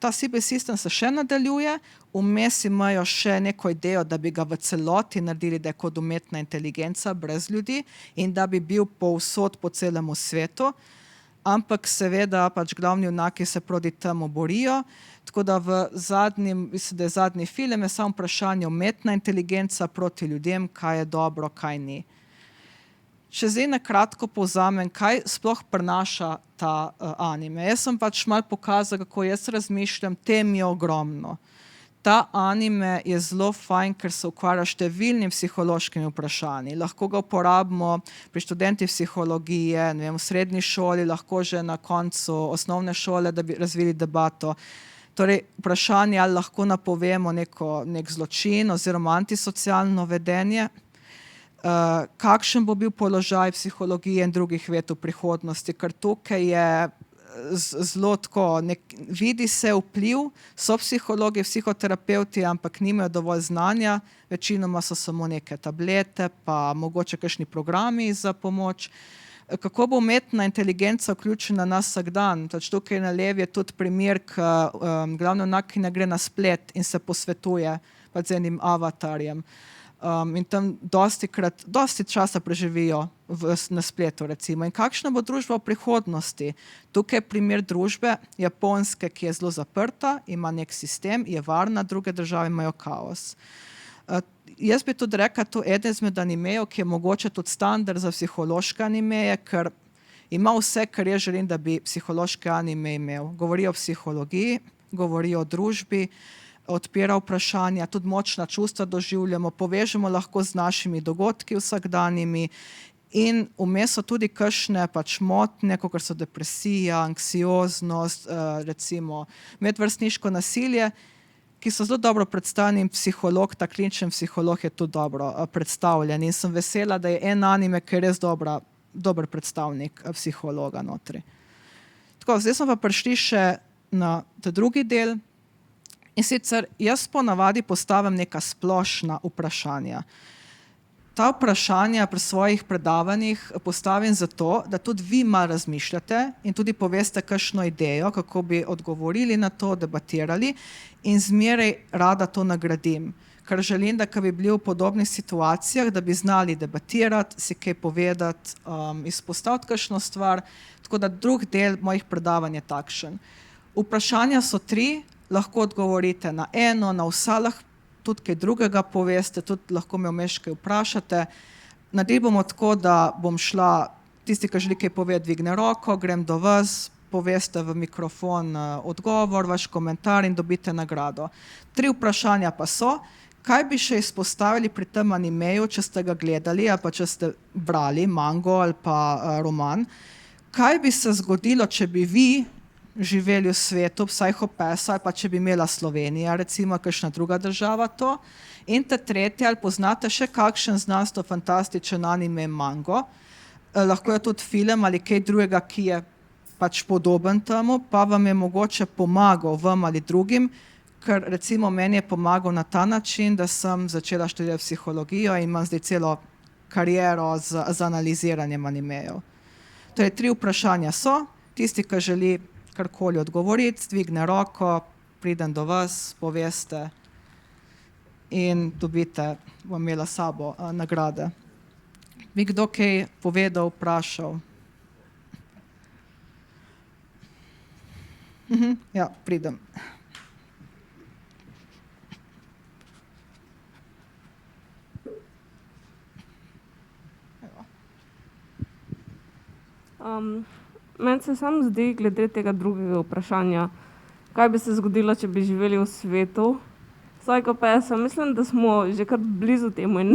ta CB sistem se še nadaljuje, vmes imajo še neko idejo, da bi ga v celoti naredili, da je kot umetna inteligenca brez ljudi in da bi bil povsod po celem svetu, ampak seveda pač glavni junaki se proti temu borijo, tako da mislim, da je zadnji film, je samo vprašanje umetna inteligenca proti ljudem, kaj je dobro, kaj ni. Če zdaj na kratko povzamem, kaj sploh prinaša ta anime. Jaz sem pač malo pokazal, kako jaz razmišljam, tem je ogromno. Ta anime je zelo fajn, ker se ukvarja številnimi psihološkimi vprašanji. Lahko ga uporabimo pri študentih psihologije, ne vem, v srednji šoli, lahko že na koncu osnovne šole, da bi razvili debato. Torej, vprašanje, ali lahko napovemo nek zločin oziroma antisocialno vedenje. Kakšen bo bil položaj psihologije in drugih ved v prihodnosti, ker tukaj je zelo tako, vidi se vpliv, so psihologi, psihoterapevti, ampak nimajo dovolj znanja, večinoma so samo neke tablete, pa mogoče kakšni programi za pomoč. Kako bo umetna inteligenca vključena na vsak dan? Tukaj na levi je tudi primer, ko glavna junakinja gre na splet in se posvetuje z enim avatarjem. In tam dosti časa preživijo na spletu, recimo. In kakšna bo družba v prihodnosti? Tukaj je primer družbe Japonske, ki je zelo zaprta, ima nek sistem, je varna, druge države imajo kaos. Jaz bi tudi rekla, to eden izmed animejev, ki je mogoče tudi standard za psihološke animeje, ker ima vse, kar jaz želim, da bi psihološki anime imel. Govori o psihologiji, govori o družbi, odpira vprašanja, tudi močna čustva doživljamo, povežemo lahko z našimi dogodki vsakdanjimi in vmes so tudi kakšne pač motnje, kakor so depresija, anksioznost, recimo medvrstniško nasilje, ki so zelo dobro predstavljeni in psiholog, ta kliničen psiholog je tudi dobro predstavljen in sem vesela, da je en anime, ki je res dober predstavnik psihologa notri. Tako, zdaj smo pa prišli še na ta drugi del in sicer jaz ponavadi postavim neka splošna vprašanja. Ta vprašanja pri svojih predavanjih postavim zato, da tudi vi malo razmišljate in tudi poveste kakšno idejo, kako bi odgovorili na to, debatirali in zmeraj rada to nagradim. Ker želim, da bi bili v podobnih situacijah, da bi znali debatirati, si kaj povedati, izpostaviti kakšno stvar, tako da drug del mojih predavanj je takšen. Vprašanja so 3, lahko odgovorite na eno, na vsa, tudi kaj drugega poveste, tudi lahko me vmes kaj vprašate. Naredili bomo tako, da bom šla, tisti, ki želi kaj povedati, dvigne roko, grem do vas, poveste v mikrofon odgovor, vaš komentar in dobite nagrado. 3 vprašanja pa so, kaj bi še izpostavili pri tem animeju, če ste ga gledali ali pa če ste brali mango ali pa roman. Kaj bi se zgodilo, če bi vi živeli v svetu Psycho-Passa ali pa če bi imela Slovenija, recimo kakšna druga država to. In ta tretja, ali poznate še kakšen znanstveno-fantastičen anime mango, lahko je tudi film ali kaj drugega, ki je pač podoben temu, pa vam je mogoče pomagal vam ali drugim, ker recimo meni je pomagal na ta način, da sem začela študirati psihologijo in imam zdaj celo kariero z analiziranjem animejev. Torej 3 vprašanja so, tisti, ki želi karkoli odgovoriti, dvigne roko, pridem do vas, poveste in dobite, bom imela sabo nagrade. Bi kdo kaj povedal, vprašal? Ja, pridem. Meni se samo zdi, glede tega drugega vprašanja, kaj bi se zgodilo, če bi živeli v svetu Psycho-Passa. Mislim, da smo že kar blizu temu in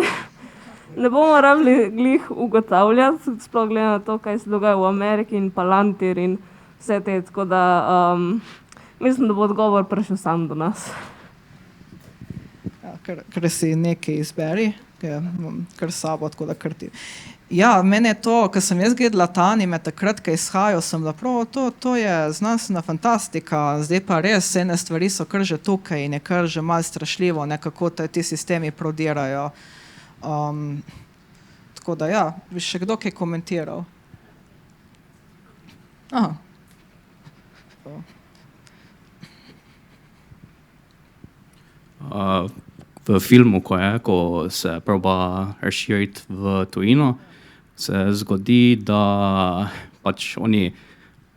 ne bomo rabili glih ugotavljati, sploh glede na to, kaj se dogaja v Ameriki in Palantir in vse te, tako da mislim, da bo odgovor prišel sam do nas. Ja, ker si nekaj izberi, kar sabo, tako da krti. Ja, mene je to, ko sem jaz gledala ta anime, takrat, ko je izhajal, sem bila prav, to je znanstvena fantastika, zdaj pa res ene stvari so kar že tukaj in je kar že malo strašljivo, nekako ti sistemi prodirajo. Tako da ja, bi še kdo kaj komentiral? Aha. V filmu, ko se proba razširiti v tujino, se zgodi, da pač oni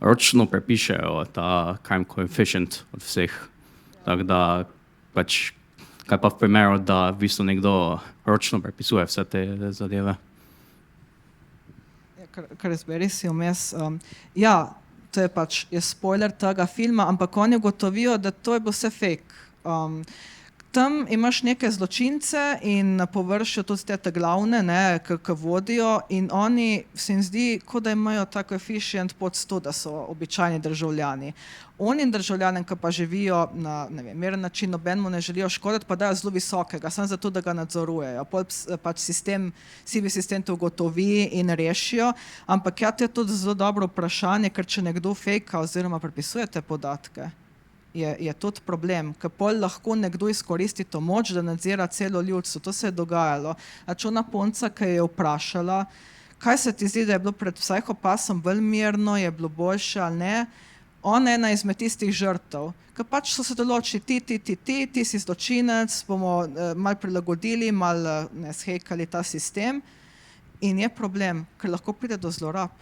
ročno prepišejo ta crime coefficient od vseh. Tako da pač, kaj pa v primeru, da v bistvu nekdo ročno prepisuje vse te zadeve? Kar izberi si vmes. Ja, to je pač spoiler tega filma, ampak oni ugotovijo, da to je bilo vse fake. Tam imaš neke zločince in na površju tudi te glavne, ki vodijo in oni se jim zdi, kot da imajo ta koeficient pod 100, da so običajni državljani. Oni državljani, ki pa živijo na miren način, nobenemu ne želijo škoditi, pa dajo zelo visokega, samo zato, da ga nadzorujejo. Pač sivi sistem to ugotovi in rešijo, ampak ja, to je tudi zelo dobro vprašanje, ker če nekdo fejka oziroma prepisuje te podatke, je tudi problem, ker pol lahko nekdo izkoristi to moč, da nadzira celo ljudstvo. To se je dogajalo. Ona punca, ki je vprašala, kaj se ti zdi, da je bilo pred Psycho-Passom bolj mirno, je bilo boljše ali ne, ona je ena izmed tistih žrtev, ker pač so se določili ti si zločinec, bomo malo prilagodili, malo shejkali ta sistem in je problem, ker lahko pride do zlorab.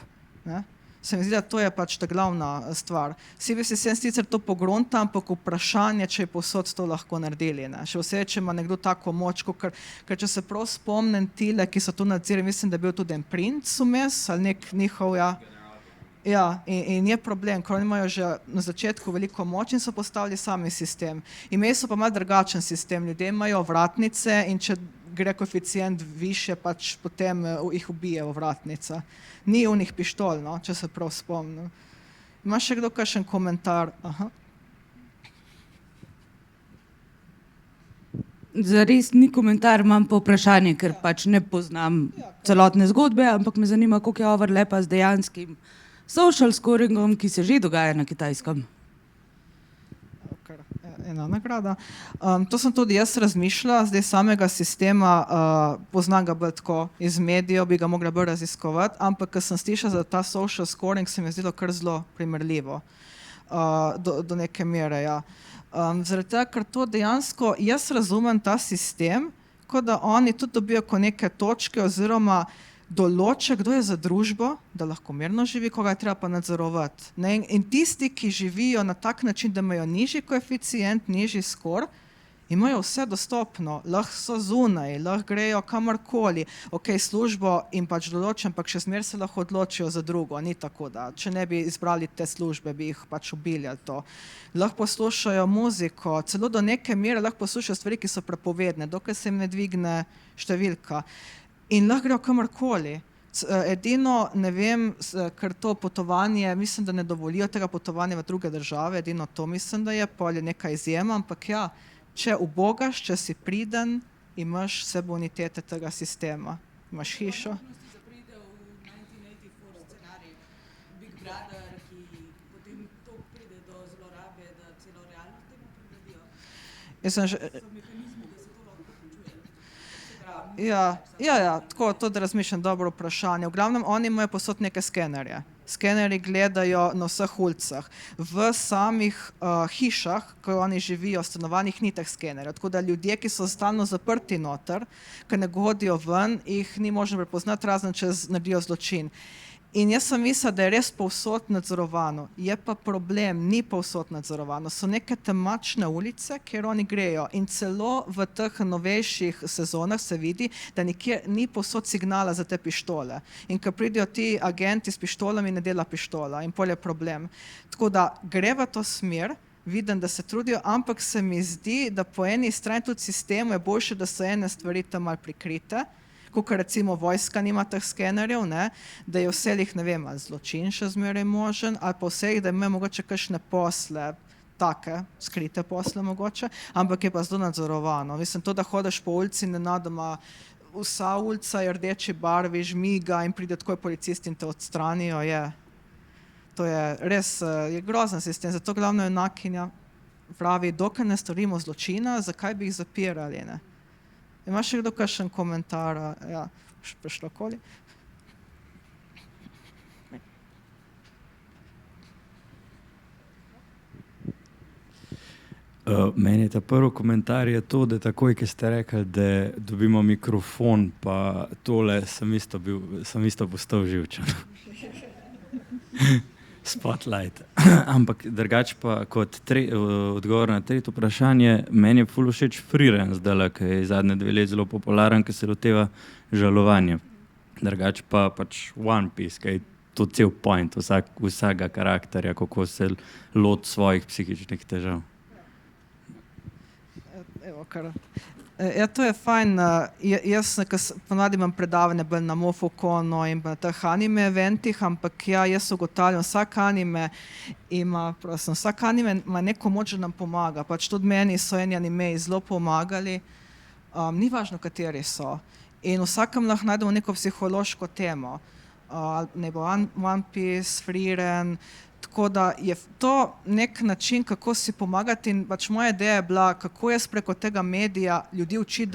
Se mi zdi, da to je pač ta glavna stvar. CB sistem sicer to pogrunta, ampak vprašanje, če je povsod to lahko naredili. Ne? Še vse, če ima nekdo tako moč, ker če se prav spomnim tile, ki so tu nadzirali, mislim, da je bil tudi en princ vmes, ali nek njihov, ja, in je problem, ker oni imajo že na začetku veliko moč in so postavili sami sistem. Imeli so pa malo drugačen sistem, ljudje imajo vratnice in če gre koeficient više, pač potem jih ubije vratnica. Ni unih pištol, no, če se prav spomnim. Ima še kdo kakšen komentar? Aha. Zares ni komentar, imam pa vprašanje, ker pač ne poznam celotne zgodbe, ampak me zanima, koliko je overlapa z dejanskim social scoringom, ki se že dogaja na Kitajskem. Ena nagrada. To sem tudi jaz razmišljala, zdaj samega sistema, poznam ga bolj tako iz medijev, bi ga mogla bolj raziskovati, ampak ko sem slišala za ta social scoring, se mi je zdelo kar zelo primerljivo do neke mere. Ja. Zaradi tega, ker to dejansko, jaz razumem ta sistem, kot da oni tudi dobijo ko neke točke oziroma določe, kdo je za družbo, da lahko mirno živi, koga je treba pa nadzorovati. Ne? In tisti, ki živijo na tak način, da imajo nižji koeficient, nižji skor, imajo vse dostopno, lahko so zunaj, lahko grejo kamorkoli, ok, službo in pač določen, ampak še zmeraj se lahko odločijo za drugo, ni tako, da če ne bi izbrali te službe, bi jih pač ubili ali to. Lahko poslušajo muziko, celo do neke mere lahko poslušajo stvari, ki so prepovedne, dokaj se jim ne dvigne številka. In lahko grejo kamorkoli. Edino, ne vem, ker to potovanje, mislim, da ne dovolijo tega potovanja v druge države, edino to mislim, da je, pol je neka izjema, ampak ja, če ubogaš, če si priden, imaš vse bonitete tega sistema. Imaš hišo. Jaz sem že... Ja, tako, to da razmišljam, dobro vprašanje. V glavnem, oni imajo posod neke skenerje. Skenerji gledajo na vseh ulicah. V samih hišah, ko oni živijo, stanovanjih ni teh skenerjev. Tako da ljudje, ki so stalno zaprti noter, ker ne hodijo ven, jih ni možno prepoznati, razen če naredijo zločin. In jaz sem mislila, da je res povsod nadzorovano. Je pa problem, ni povsod nadzorovano. So neke temačne ulice, kjer oni grejo. In celo v teh novejših sezonah se vidi, da nikjer ni povsod signala za te pištole. In ko pridejo ti agenti s pištolami, ne dela pištola. In pol je problem. Tako da gre v to smer, vidim, da se trudijo, ampak se mi zdi, da po eni strani tudi sistemu je boljše, da so ene stvari tam malo prikrite, kot recimo vojska nima teh skenerjev, ne, da je vselih, ne vem, ali zločin še zmeraj možen, ali pa vselih, da imajo mogoče kakšne posle, take, skrite posle mogoče, ampak je pa zelo nadzorovano. Mislim, to, da hodiš po ulici, nenadoma vsa ulica je rdeči barvi, žmiga in pride takoj policist in te odstranijo, je. To je res, je grozen sistem, zato glavno junakinja pravi, dokaj ne storimo zločina, zakaj bi jih zapirali, ne. Ima še kdo kakšen komentar? Ja, prišlo koli? Meni je ta prvi komentar je to, da takoj, ki ste rekli, da dobimo mikrofon, pa tole sem isto postal živčen. Spotlight. Ampak drugače pa kot odgovor na tretje vprašanje, meni je ful všeč Freerun zdajle, ki je zadnje 2 leti zelo popularen, ki se loteva žalovanja. Drugače pa pač One Piece, ki je to cel point vsega karakterja, kako se loti svojih psihičnih težav. Evo, kar... Ja, to je fajn. Jaz ponavadi imam predavanje bolj na Mofokonu in na teh anime eventih, ampak ja, jaz ugotavljam, vsak anime ima neko moč, da nam pomaga. Pač tudi meni so eni animeji zelo pomagali, ni važno, kateri so. In vsakem lahko najdemo neko psihološko temo. Ne bo One Piece, Freerun, tako da je to nek način, kako si pomagati in pač moja ideja je bila, kako jaz preko tega medija ljudi učiti,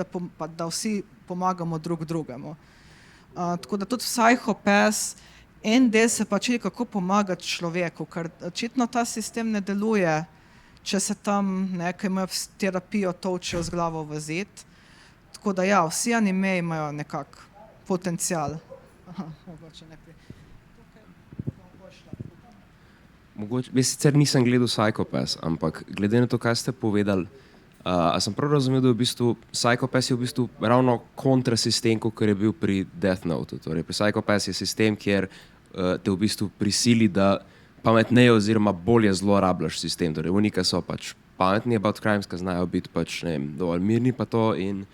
da vsi pomagamo drug drugemu. Tako da tudi Psycho Pass, en del se pač vidi, kako pomagati človeku, ker očitno ta sistem ne deluje, če se tam nekaj imajo terapijo tolčejo z glavo v zid. Tako da ja, vsi anime imajo nekak potencial. Aha, mogoče ne pri... Tukaj bom pošla. Mogoče, jaz sicer nisem gledal Psycho-Pass, ampak glede na to, kaj ste povedali, a sem prav razumel, da je v bistvu Psycho-Pass je v bistvu ravno kontrasistem, kot je bil pri Death Note. Torej, pri Psycho-Pass je sistem, kjer te v bistvu prisili, da pametneje oziroma bolje zlorabljaš sistem. Torej, unika so pač pametni about crimes, ki znajo biti pač, ne vem, dovolj mirni pa to in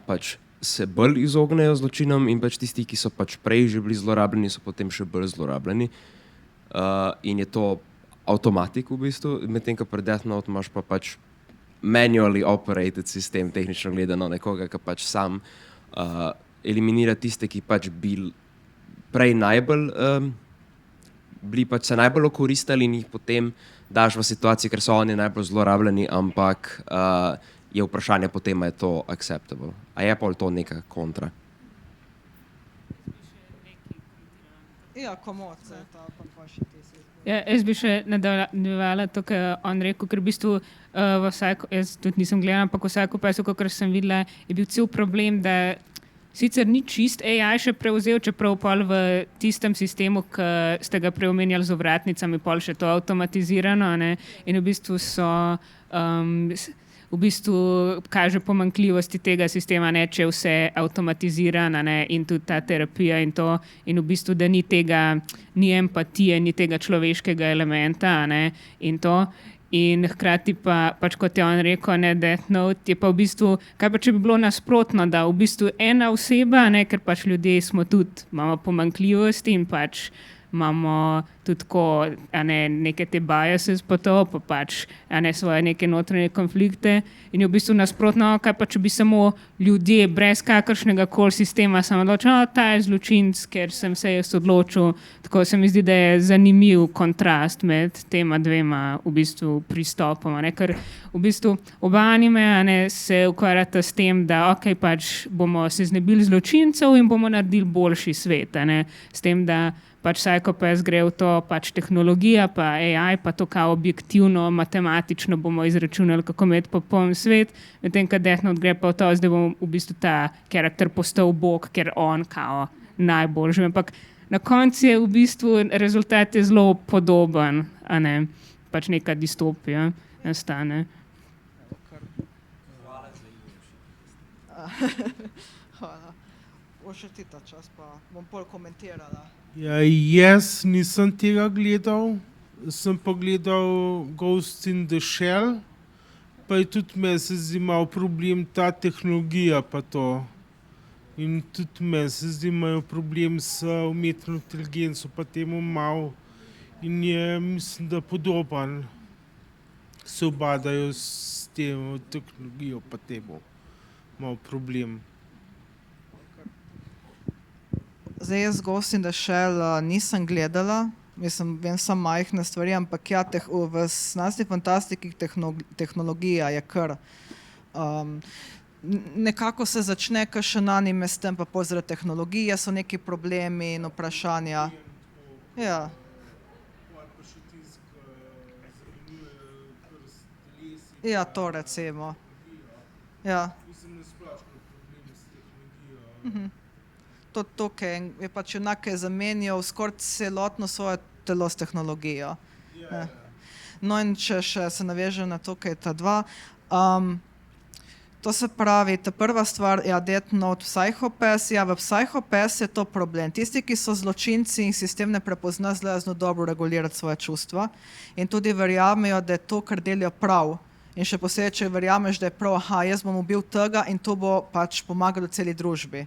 pač se bolj izognejo zločinom in pač tisti, ki so pač prej že bili zlorabljeni, so potem še bolj zlorabljeni. In je to avtomatik v bistvu, medtem ko pri Death Note imaš pa pač manually operated sistem, tehnično gledano, nekoga, ki pač sam eliminira tiste, ki pač bil prej najbolj bili pač se najbolj okoristili in jih potem daš v situaciji, ker so oni najbolj zlorabljeni, ampak je vprašanje potem, je to acceptable. A je pol to neka kontra? Ja, komod, ta pa vaši tesi. Ja, jaz bi še nadaljevala to, kar on rekel, ker v bistvu jaz tudi nisem gledala, ampak v Psycho-Passu, kakor sem videla, je bil cel problem, da sicer ni čist AI še prevzel, čeprav pol v tistem sistemu, ki ste ga preomenjali z ovratnicami, pol še to avtomatizirano, ne? In v bistvu so v bistvu kaže pomanjkljivosti tega sistema, ne, če vse avtomatizirano, ne, in tudi ta terapija in to, in v bistvu, da ni tega, ni empatije, ni tega človeškega elementa, ne, in to. In hkrati pa, pač kot je on rekel, ne, Death Note je pa v bistvu, kaj pa če bi bilo nasprotno, da v bistvu ena oseba, ne, ker pač ljudje smo tudi, imamo pomanjkljivosti in pač imamo tudi ko, neke te biases pa to, pa pač svoje neke notranje konflikte in je v bistvu nasprotno, kaj pa če bi samo ljudje brez kakršnega koli sistema samo odločili, ta je zločinc, ker sem se jaz odločil, tako se mi zdi, da je zanimiv kontrast med tema dvema v bistvu pristopoma, ne, ker v bistvu oba anime se ukvarjata s tem, da ok, pač bomo se znebili zločincev in bomo naredili boljši svet, ne, s tem, da pač Psycho-Pass gre v to, pač tehnologija, pa AI, pa to kao objektivno, matematično bomo izračunali, kako imeti popoln svet, medtem ko Death Note gre pa v to, zdaj bom v bistvu ta karakter postal bog, ker on kao najboljši. Ampak na koncu je v bistvu rezultat je zelo podoben, pač neka distopija nastane. Hvala. Še ti ta čas, pa bom pol komentirala. Ja, jaz nisem tega gledal, sem pa gledal Ghost in the Shell, pa je tudi meni se zdi malo problem ta tehnologija pa to. In tudi meni se zdi imajo problem s umetno inteligenco pa temu malo in je, mislim, da podoben se ubadajo s tem tehnologijo pa temu malo problem. Zdaj jaz Ghost in the Shell nisem gledala, mislim, vem samo majhne stvari, ampak ja, v znanstveni fantastiki tehnologija je kar. Nekako se začne kakšen anime s tem, pa pol zaradi tehnologije so neki problemi in vprašanja. Ja. Ja, to recimo. Ja. To, kaj je pač enake zamenjal skoraj celotno svoje telo s tehnologijo. No in če še se navežem na to, kaj je ta dva. To se pravi, ta prva stvar, ja, Death Note, Psycho-Pass, ja, v Psycho-Pass je to problem. Tisti, ki so zločinci in sistem ne prepozna, zelo dobro regulirati svoje čustva in tudi verjamejo, da je to, kar delijo prav. In še posebej, če verjameš, da je prav, jaz bom ubil tega in to bo pač pomagalo celi družbi.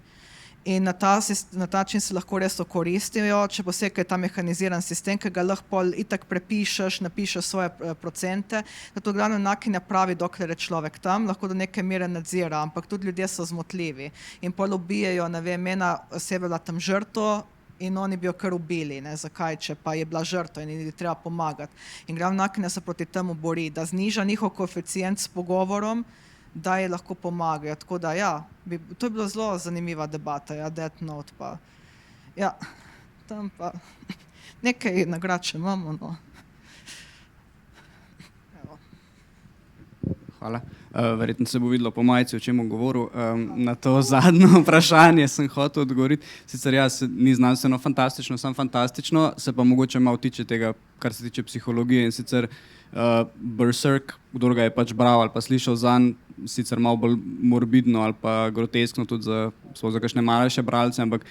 In na ta način se lahko res okoristijo, če posebej je ta mehaniziran sistem, ki ga lahko itak prepišeš, napišeš svoje procente, da to glavno enaki ne pravi, dokler je človek tam, lahko do neke mere nadzira, ampak tudi ljudje so zmotljivi. In pol ubijajo, ne vem, ena oseba bila tam žrtvo in oni bi jo kar ubili, ne, zakaj, če pa je bila žrtva in ji treba pomagati. In glavno enaki se proti temu bori, da zniža njihov koeficient s pogovorom, da ji lahko pomagajo. Tako da ja, to je bilo zelo zanimiva debata, ja, Death Note pa. Ja, tam pa nekaj nagrad še imamo, no. Hvala. Verjetno se bo videlo po majici, o čem bom govoril. Na to zadnje vprašanje sem hotel odgovoriti. Sicer jaz ni znanstveno fantastično, sem fantastično, se pa mogoče malo tiče tega, kar se tiče psihologije, in sicer Berserk, kdo ga je pač bral ali pa slišal zanj, sicer malo bolj morbidno ali pa groteskno tudi za kakšne malejše bralce, ampak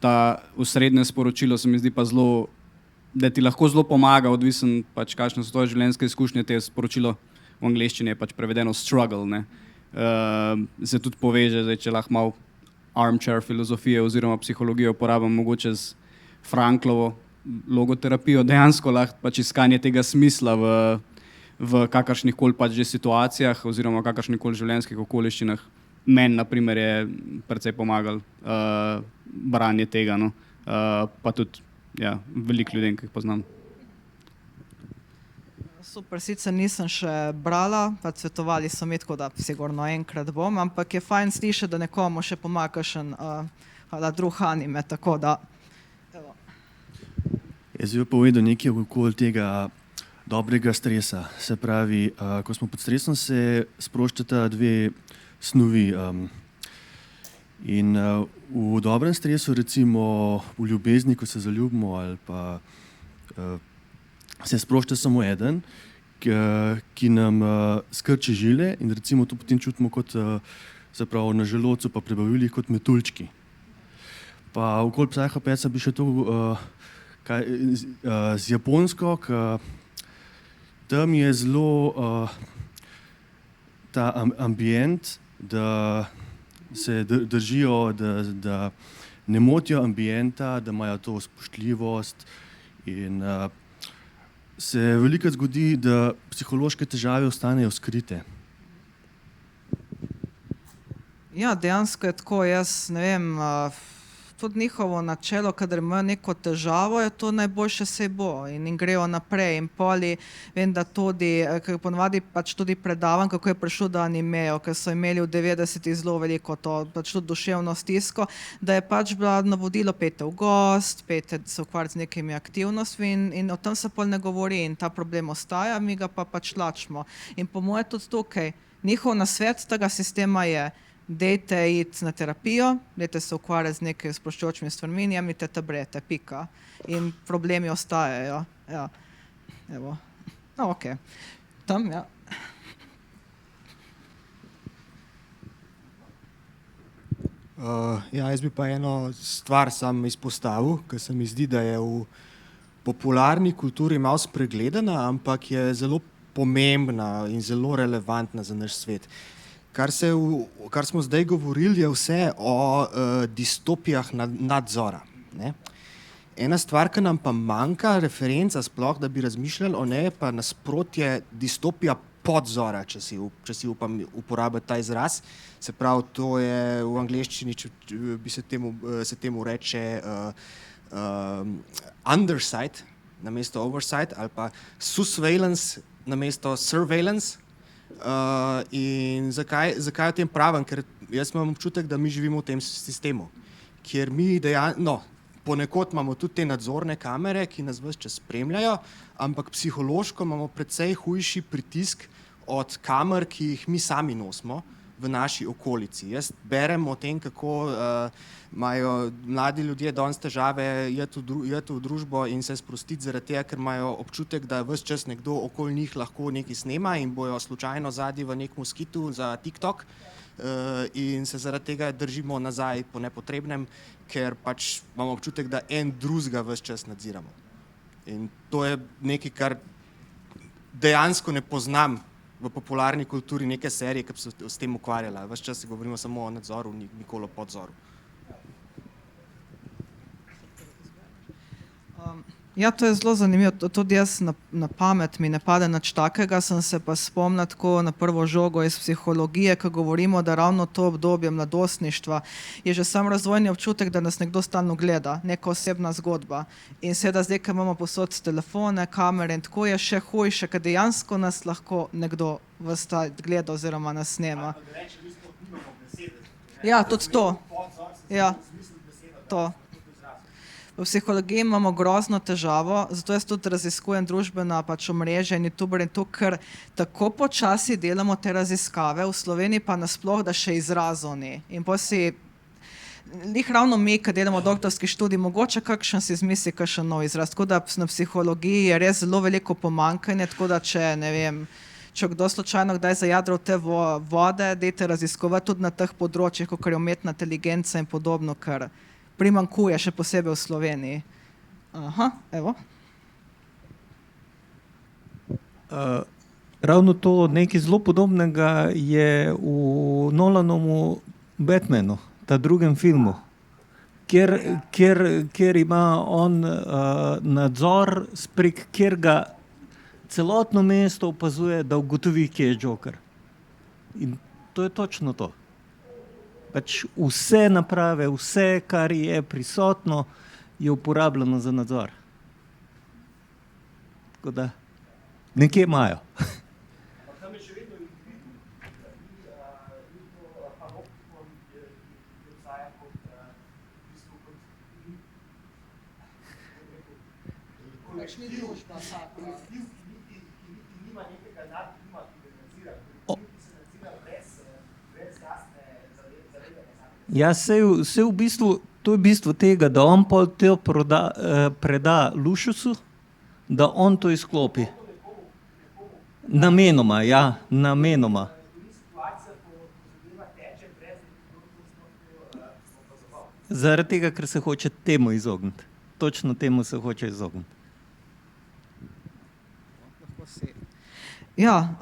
ta osrednje sporočilo se mi zdi pa zelo, da ti lahko zelo pomaga, odvisen pač kakšne so tvoje življenjske izkušnje, te sporočilo v angleščini je pač prevedeno struggle, ne. Se tudi poveže, zdaj, če lahko malo armchair filozofije oziroma psihologijo uporabim mogoče z Franklovo logoterapijo, dejansko lahko pač iskanje tega smisla v kakršnih koli pač že situacijah oziroma kakršnih koli življenjskih okoliščinah. Meni, na primer, je precej pomagalo branje tega, no. Pa tudi veliko ljudem, ki jih poznam. Super, sicer nisem še brala, pa svetovali so mi, tako da sigurno enkrat bom, ampak je fajn slišati, da nekomu še pomaga kakšen drug anime, tako da. Evo. Jaz bi povedal nekaj okoli tega dobrega stresa. Se pravi, ko smo pod stresom, se sproščata dve snovi. In v dobrem stresu, recimo v ljubezni, ko se zaljubimo, ali pa se sprošča samo eden, ki nam skrči žile, in recimo to potem čutimo kot zapravo na želodcu pa prebavilih kot metuljčki. Pa okoli Psychopathsa bi še to z japonsko, tam je zelo ta ambient, da se držijo, da ne motijo ambienta, da imajo to spoštljivost, in se velikokrat zgodi, da psihološke težave ostanejo skrite. Ja, dejansko je tako, jaz ne vem, tudi njihovo načelo, kadar imajo neko težavo, je to najboljše sej bo in grejo naprej. In poli vem, da tudi, ker ponavadi pač tudi predavam, kako je prišlo do animejev, ker so imeli v 90-ih zelo veliko to, pač tudi duševno stisko, da je pač bila navodilo pejte v gost, pejte se ukvarjati z nekimi aktivnostmi in o tem se pol ne govori in ta problem ostaja, mi ga pa pač tlačimo. In po moje tudi tukaj, njihov nasvet tega sistema je, dejte iti na terapijo, dejte se ukvarjati z nekaj sproščujočimi stvarmi, jemljite tablete, pika. In problemi ostajajo. Ja. Evo. No, okej. Tam, ja. Jaz bi pa eno stvar sam izpostavil, ker se mi zdi, da je v popularni kulturi malo spregledana, ampak je zelo pomembna in zelo relevantna za naš svet. Kar smo zdaj govorili, je vse o distopijah nadzora, ne? Ena stvar, ki nam pa manjka, referenca sploh, da bi razmišljali o njej, pa nasprotje distopija podzora, če si upam uporabiti ta izraz. Se pravi, to je v angleščini, se temu reče undersight namesto oversight, ali pa surveillance namesto surveillance. In zakaj o tem pravim? Ker jaz imam občutek, da mi živimo v tem sistemu, kjer mi ponekod imamo tudi te nadzorne kamere, ki nas ves čas spremljajo, ampak psihološko imamo precej hujši pritisk od kamer, ki jih mi sami nosimo v naši okolici. Jaz berem o tem, kako imajo mladi ljudje danes težave iti v družbo in se sprostiti zaradi tega, ker imajo občutek, da ves čas nekdo okoli njih lahko nekaj snema in bojo slučajno zadnji v nekem skitu za TikTok in se zaradi tega držimo nazaj po nepotrebnem, ker pač imamo občutek, da en drugega ves čas nadziramo. In to je nekaj, kar dejansko ne poznam v popularni kulturi neke serije, ki bi se s tem ukvarjala. Ves čas govorimo samo o nadzoru, nikoli o podzoru. Ja, to je zelo zanimivo. Tudi jaz na pamet mi ne pade nič takega, sem se pa spomnila tako na prvo žogo iz psihologije, ko govorimo, da ravno to obdobje mladostništva je že sam razvojni občutek, da nas nekdo stalno gleda, neka osebna zgodba. In seveda zdaj, ko imamo posod telefone, kamere in tako, je še hujše, ker dejansko nas lahko nekdo gleda oziroma nas snema. Ja, tudi to. Ja, to. V psihologiji imamo grozno težavo, zato jaz tudi raziskujem družbena omrežja in youtuber in to, ker tako počasi delamo te raziskave, v Sloveniji pa nasploh, da še izrazov ni. In pa si lih ravno mi, ki delamo doktorski študij, mogoče kakšen si izmisli kakšen nov izraz. Tako da na psihologiji je res zelo veliko pomanjkanje, tako da če, ne vem, če kdo slučajno kdaj zajadral te vode, dajte raziskovati tudi na teh področjih, kot je umetna inteligenca in podobno, ker primanjkuje, še posebej v Sloveniji. Aha, evo. Ravno to nekaj zelo podobnega je v Nolanovu Batmanu, ta drugem filmu, kjer ima on nadzor, prek kjerga celotno mesto opazuje, da ugotovi, kje je Joker. In to je točno to. Pač vse naprave, vse, kar je prisotno, je uporabljeno za nadzor. Tako da nekje imajo. Ja, se v bistvu, to je bistvo tega, da on pol to preda Luciusu, da on to izklopi. Namenoma, ja, namenoma. Zaradi tega, ker se hoče temu izogniti. Točno temu se hoče izogniti. Ja,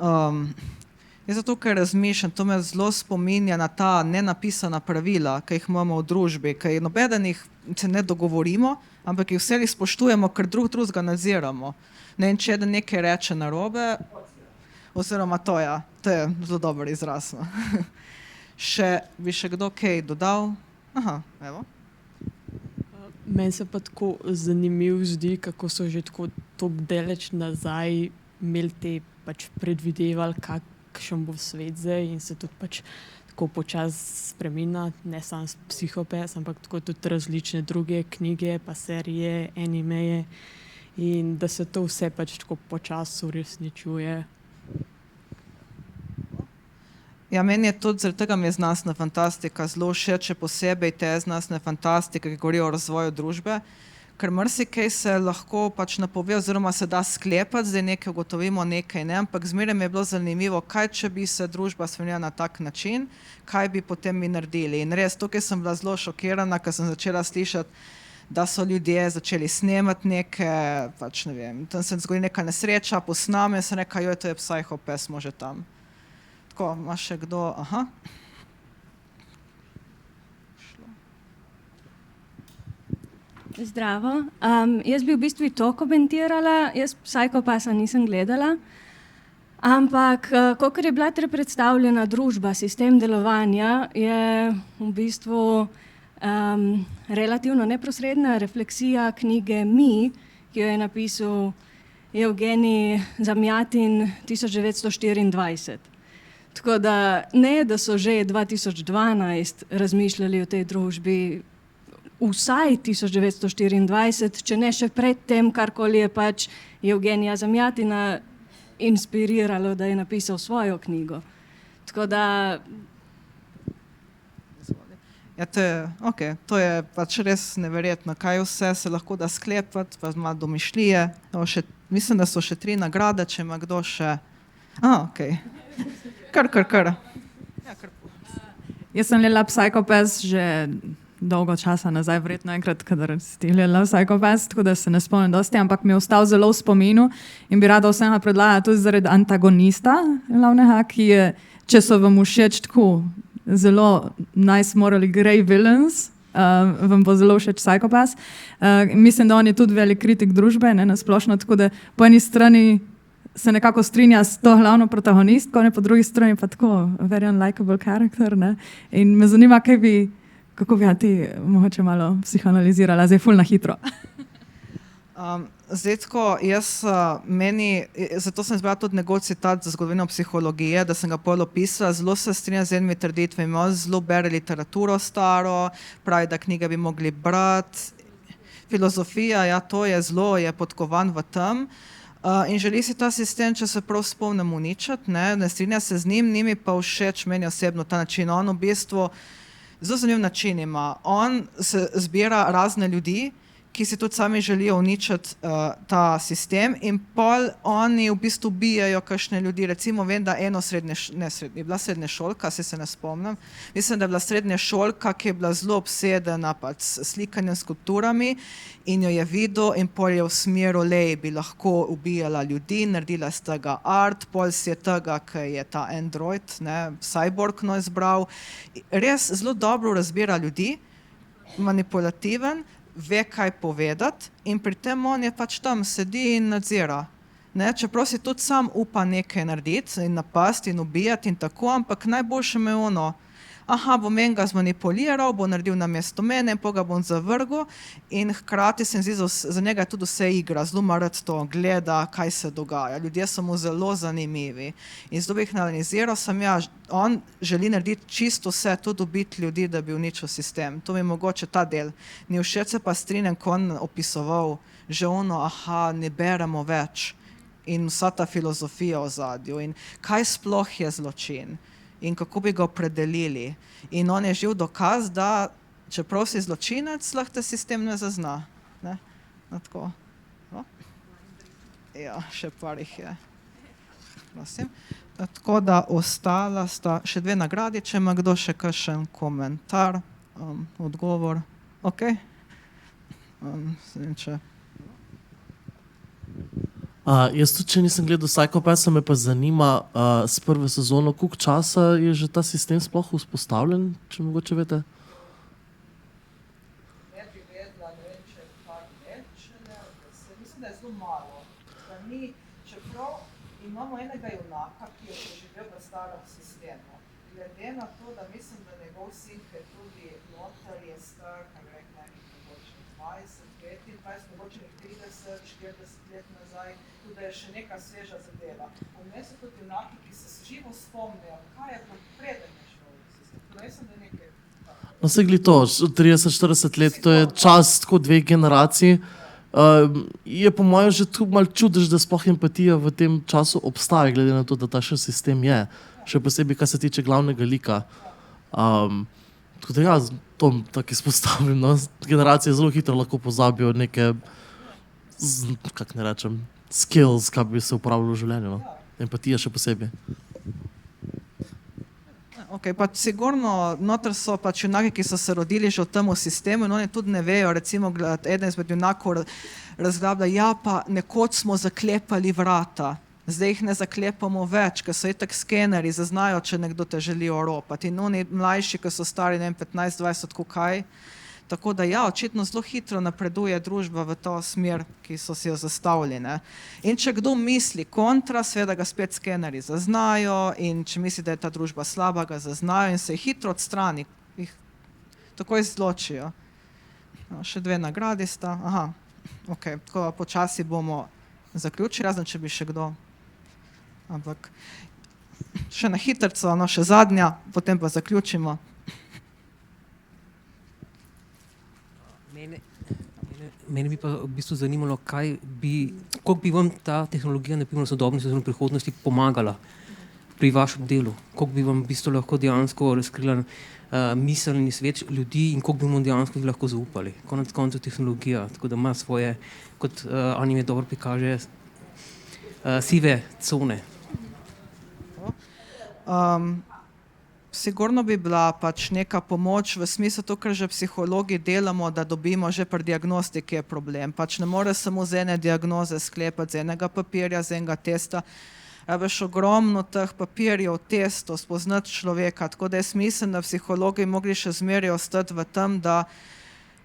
jaz zato, ker razmišljam, to me zelo spominja na ta nenapisana pravila, ki jih imamo v družbi, ki nobenih se ne dogovorimo, ampak jih vse spoštujemo, ker drugega nadziramo. Ne, in če da nekaj reče narobe, oziroma to je zelo dober izraz. Bi še kdo kaj dodal? Aha, evo. Meni se pa tako zanimivo zdi, kako so že tako daleč nazaj imeli te predvidevali, kakšen bo svet zdaj in se tudi tako počasi spreminja, ne samo Psychopath, ampak tako tudi različne druge knjige, pa serije, animeje in da se to vse tako počasi uresničuje. Ja, meni je tudi zaradi tega mi je znanstvena fantastika zelo všeč, posebej te znanstvene fantastike, ki govorijo o razvoju družbe, ker marsikaj se lahko napove oziroma se da sklepati, zdaj nekaj ugotovimo, nekaj ne, ampak zmeraj mi je bilo zanimivo, kaj če bi se družba spremenila na tak način, kaj bi potem mi naredili. In res, tukaj sem bila zelo šokirana, ker sem začela slišati, da so ljudje začeli snemati nekaj, ne vem, tam se zgodi neka nesreča, posname, sem rekla, joj, to je Psychopath, smo že tam. Tako, ima še kdo? Aha. Zdravo. Jaz bi v bistvu to komentirala, jaz Psychopatha nisem gledala, ampak kakor je bila predstavljena družba, sistem delovanja, je v bistvu relativno neposredna refleksija knjige Mi, ki jo je napisal Evgenij Zamjatin 1924. Tako da ne, da so že 2012 razmišljali o tej družbi, vsaj 1924, če ne še pred tem, karkoli je Evgenija Zamjatina inspiriralo, da je napisal svojo knjigo. Tako da... Ja, to je res neverjetno, kaj vse se lahko da sklepati, pa malo domišljije. Mislim, da so še 3 nagrade, če ima kdo še... Kar. Jaz sem gledala Psychopath že dolgo časa nazaj, verjetno enkrat, kadar si ti gledala Psychopath, tako da se ne spomnim dosti, ampak mi je ostal zelo v spominu in bi rada vsega predlagala tudi zaradi antagonista glavnega, ki je, če so vam všeč tako zelo nice morally grey villains, vam bo zelo všeč Psychopath. Mislim, da on je tudi velik kritik družbe, ne, nasplošno, tako da po eni strani se nekako strinja s to glavno protagonistko, ne, po drugi strani pa tako very unlikable character, ne. In me zanima, kako bi ti mogoče malo psihoanalizirala, zdaj ful na hitro. Zdaj tako, zato sem izbrala tudi njegov citat za zgodovino psihologije, da sem ga pol opisala, zelo se strinjam z enimi trditvami, on zelo bere literaturo staro, pravi, da knjige bi mogli brati. filozofija, ja, to je zelo, je podkovan v tem. In želi si ta sistem, če se prav spomnim, uničiti, ne strinja se z njim, njimi pa všeč meni osebno ta način. On v bistvu zelo zanimiv način ima. On se zbira razne ljudi, ki si tudi sami želijo uničiti ta sistem in pol oni v bistvu bijajo kakšne ljudi. Recimo vem, da eno je bila srednješolka, se ne spomnim, mislim, da je bila srednješolka, ki je bila zelo obsedena pač s slikanjem, skulpturami in jo je videl in pol je v smeru, lej, bi lahko ubijala ljudi, naredila z tega art, pol si je tega, ki je ta android, ne, cyborg izbral. Res zelo dobro razbira ljudi, manipulativen, ve, kaj povedati in pri tem on je pač tam, sedi in nadzira. Ne, čeprav si tudi sam upa nekaj narediti in napasti in ubijati in tako, ampak najboljše me ono, bom enega zmanipuliral, bo naredil namesto mene in pa ga bom zavrgel in hkrati se mi zdi, za njega je tudi vse igra, zelo ima rad to, gleda, kaj se dogaja. Ljudje so mu zelo zanimivi in zelo bi jih analiziral, on želi narediti čisto vse, tudi ubiti ljudi, da bi uničil sistem. To mi mogoče ta del. Ni všeč se pa strinjam, ko on opisoval, že ono, ne beremo več in vsa ta filozofija v zadju in kaj sploh je zločin in kako bi ga opredelili. In on je živ dokaz, da čeprav si zločinec, lahko te sistem ne zazna. Ne? Tako. No? Ja, še par jih je. Prosim. Tako da ostala sta še 2 nagradi, če ima kdo še kakšen komentar, odgovor. Ok? Če... Jaz tudi, če nisem gledal Psycho Passa, me pa zanima s prve sezono, koliko časa je že ta sistem sploh vzpostavljen, če mogoče veste? Ne bi vedela, ne vem, če je par let, če ne, mislim, da je zelo malo. Da mi, čeprav imamo enega junaka, ki je preživel v starem sistemu. Glede na to, da mislim, da njegov sin, ki je tudi notar, je star, kaj bi rekla, mogoče 20 let, 20, mogoče 30, 40 let nazaj, da je še neka sveža zadeva. Vmes so tudi junaki, ki se živo spomnijo, kaj je preden je šel v sistem. Mislim, da je nekaj... No, se gli to, 30-40 let, to je čas tako 2 generacij. Je po mojem že tu malo čudež, da sploh empatija v tem času obstaja, glede na to, da ta še sistem je. Še posebej, kar se tiče glavnega lika. Tako da ja, to tako izpostavljam, no. Generacije zelo hitro lahko pozabijo neke, kako ne rečem, skills, kaj bi se uporabljalo v življenju, no. Empatija še posebej. Ok, pa sigurno noter so pač junaki, ki so se rodili že v tem sistemu in oni tudi ne vejo, recimo eden izmed junakov razglablja, ja pa nekoč smo zaklepali vrata, zdaj jih ne zaklepamo več, ker so itak skeneri, zaznajo, če nekdo te želi oropati in oni mlajši, ki so stari, ne vem, 15-20, kaj. Tako da ja, očitno zelo hitro napreduje družba v to smer, ki so si jo zastavili. Ne? In če kdo misli kontra, seveda ga spet skeneri zaznajo in če misli, da je ta družba slaba, ga zaznajo in se jih hitro odstrani, jih takoj izločijo. No, še 2 nagradi sta. Ok, tako počasi bomo zaključili, razen če bi še kdo. Ampak še na hitrco, no, še zadnja, potem pa zaključimo. Mene bi pa v bistvu zanimalo, koliko bi vam ta tehnologija, naprimer v sodobnosti oziroma prihodnosti, pomagala pri vašem delu? Koliko bi vam v bistvu lahko dejansko razkrila miselni svet ljudi in koliko bi vam dejansko lahko zaupali? Konec koncev tehnologija, tako da ima svoje, kot anime dobro prikaže, sive cone. Sigurno bi bila pač neka pomoč v smislu to, kar že psihologi delamo, da dobimo že pri diagnostiki je problem. Pač ne more samo z ene diagnoze sklepati, z enega papirja, z enega testa. Rabiš ogromno teh papirjev, testov, spoznati človeka. Tako da jaz mislim, da psihologi mogli še zmeraj ostati v tem, da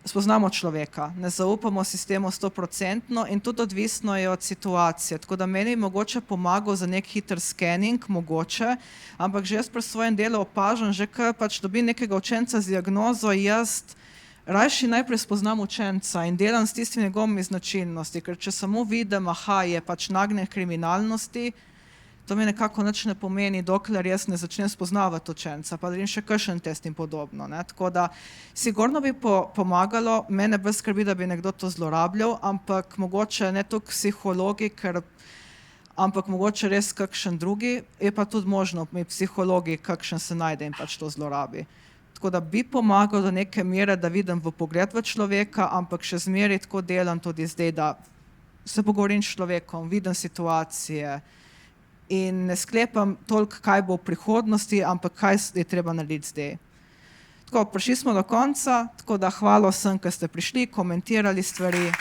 spoznamo človeka, ne zaupamo sistemu 100% in tudi odvisno je od situacije. Tako da meni mogoče pomagal za nek hiter scanning, mogoče, ampak že jaz pri svojem delu opažam, že ko pač dobim nekega učenca z diagnozo, jaz rajši najprej spoznam učenca in delam s tistimi njegovimi značilnosti, ker če samo vidim, je pač nagnjen kriminalnosti, To mi nekako nič ne pomeni, dokler jaz ne začnem spoznavati učenca, pa naredim še kakšen test in podobno. Ne? Tako da sigurno bi pomagalo, mene brez skrbi, da bi nekdo to zlorabljal, ampak mogoče ne toliko psihologi, ampak mogoče res kakšen drugi, je pa tudi možno, mi psihologi kakšen se najde in pač to zlorabi. Tako da bi pomagal do neke mere, da vidim v pogled v človeka, ampak še zmeraj tako delam tudi zdaj, da se pogovorim s človekom, vidim situacije in ne sklepam toliko, kaj bo v prihodnosti, ampak kaj je treba narediti zdaj. Tako, prišli smo do konca, tako da hvala vsem, ki ste prišli, komentirali stvari.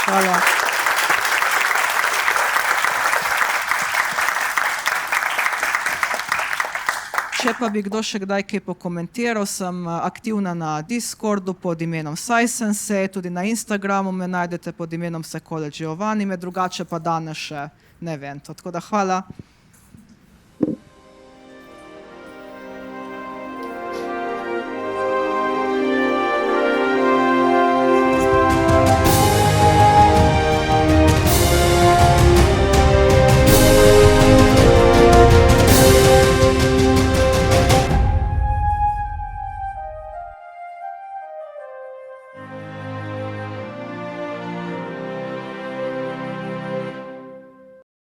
Hvala. Če pa bi kdo še kdaj kaj pokomentiral, sem aktivna na Discordu pod imenom Sci-Sensei, tudi na Instagramu me najdete pod imenom Psychology Jovani, drugače pa danes še ne vem. Tako da hvala.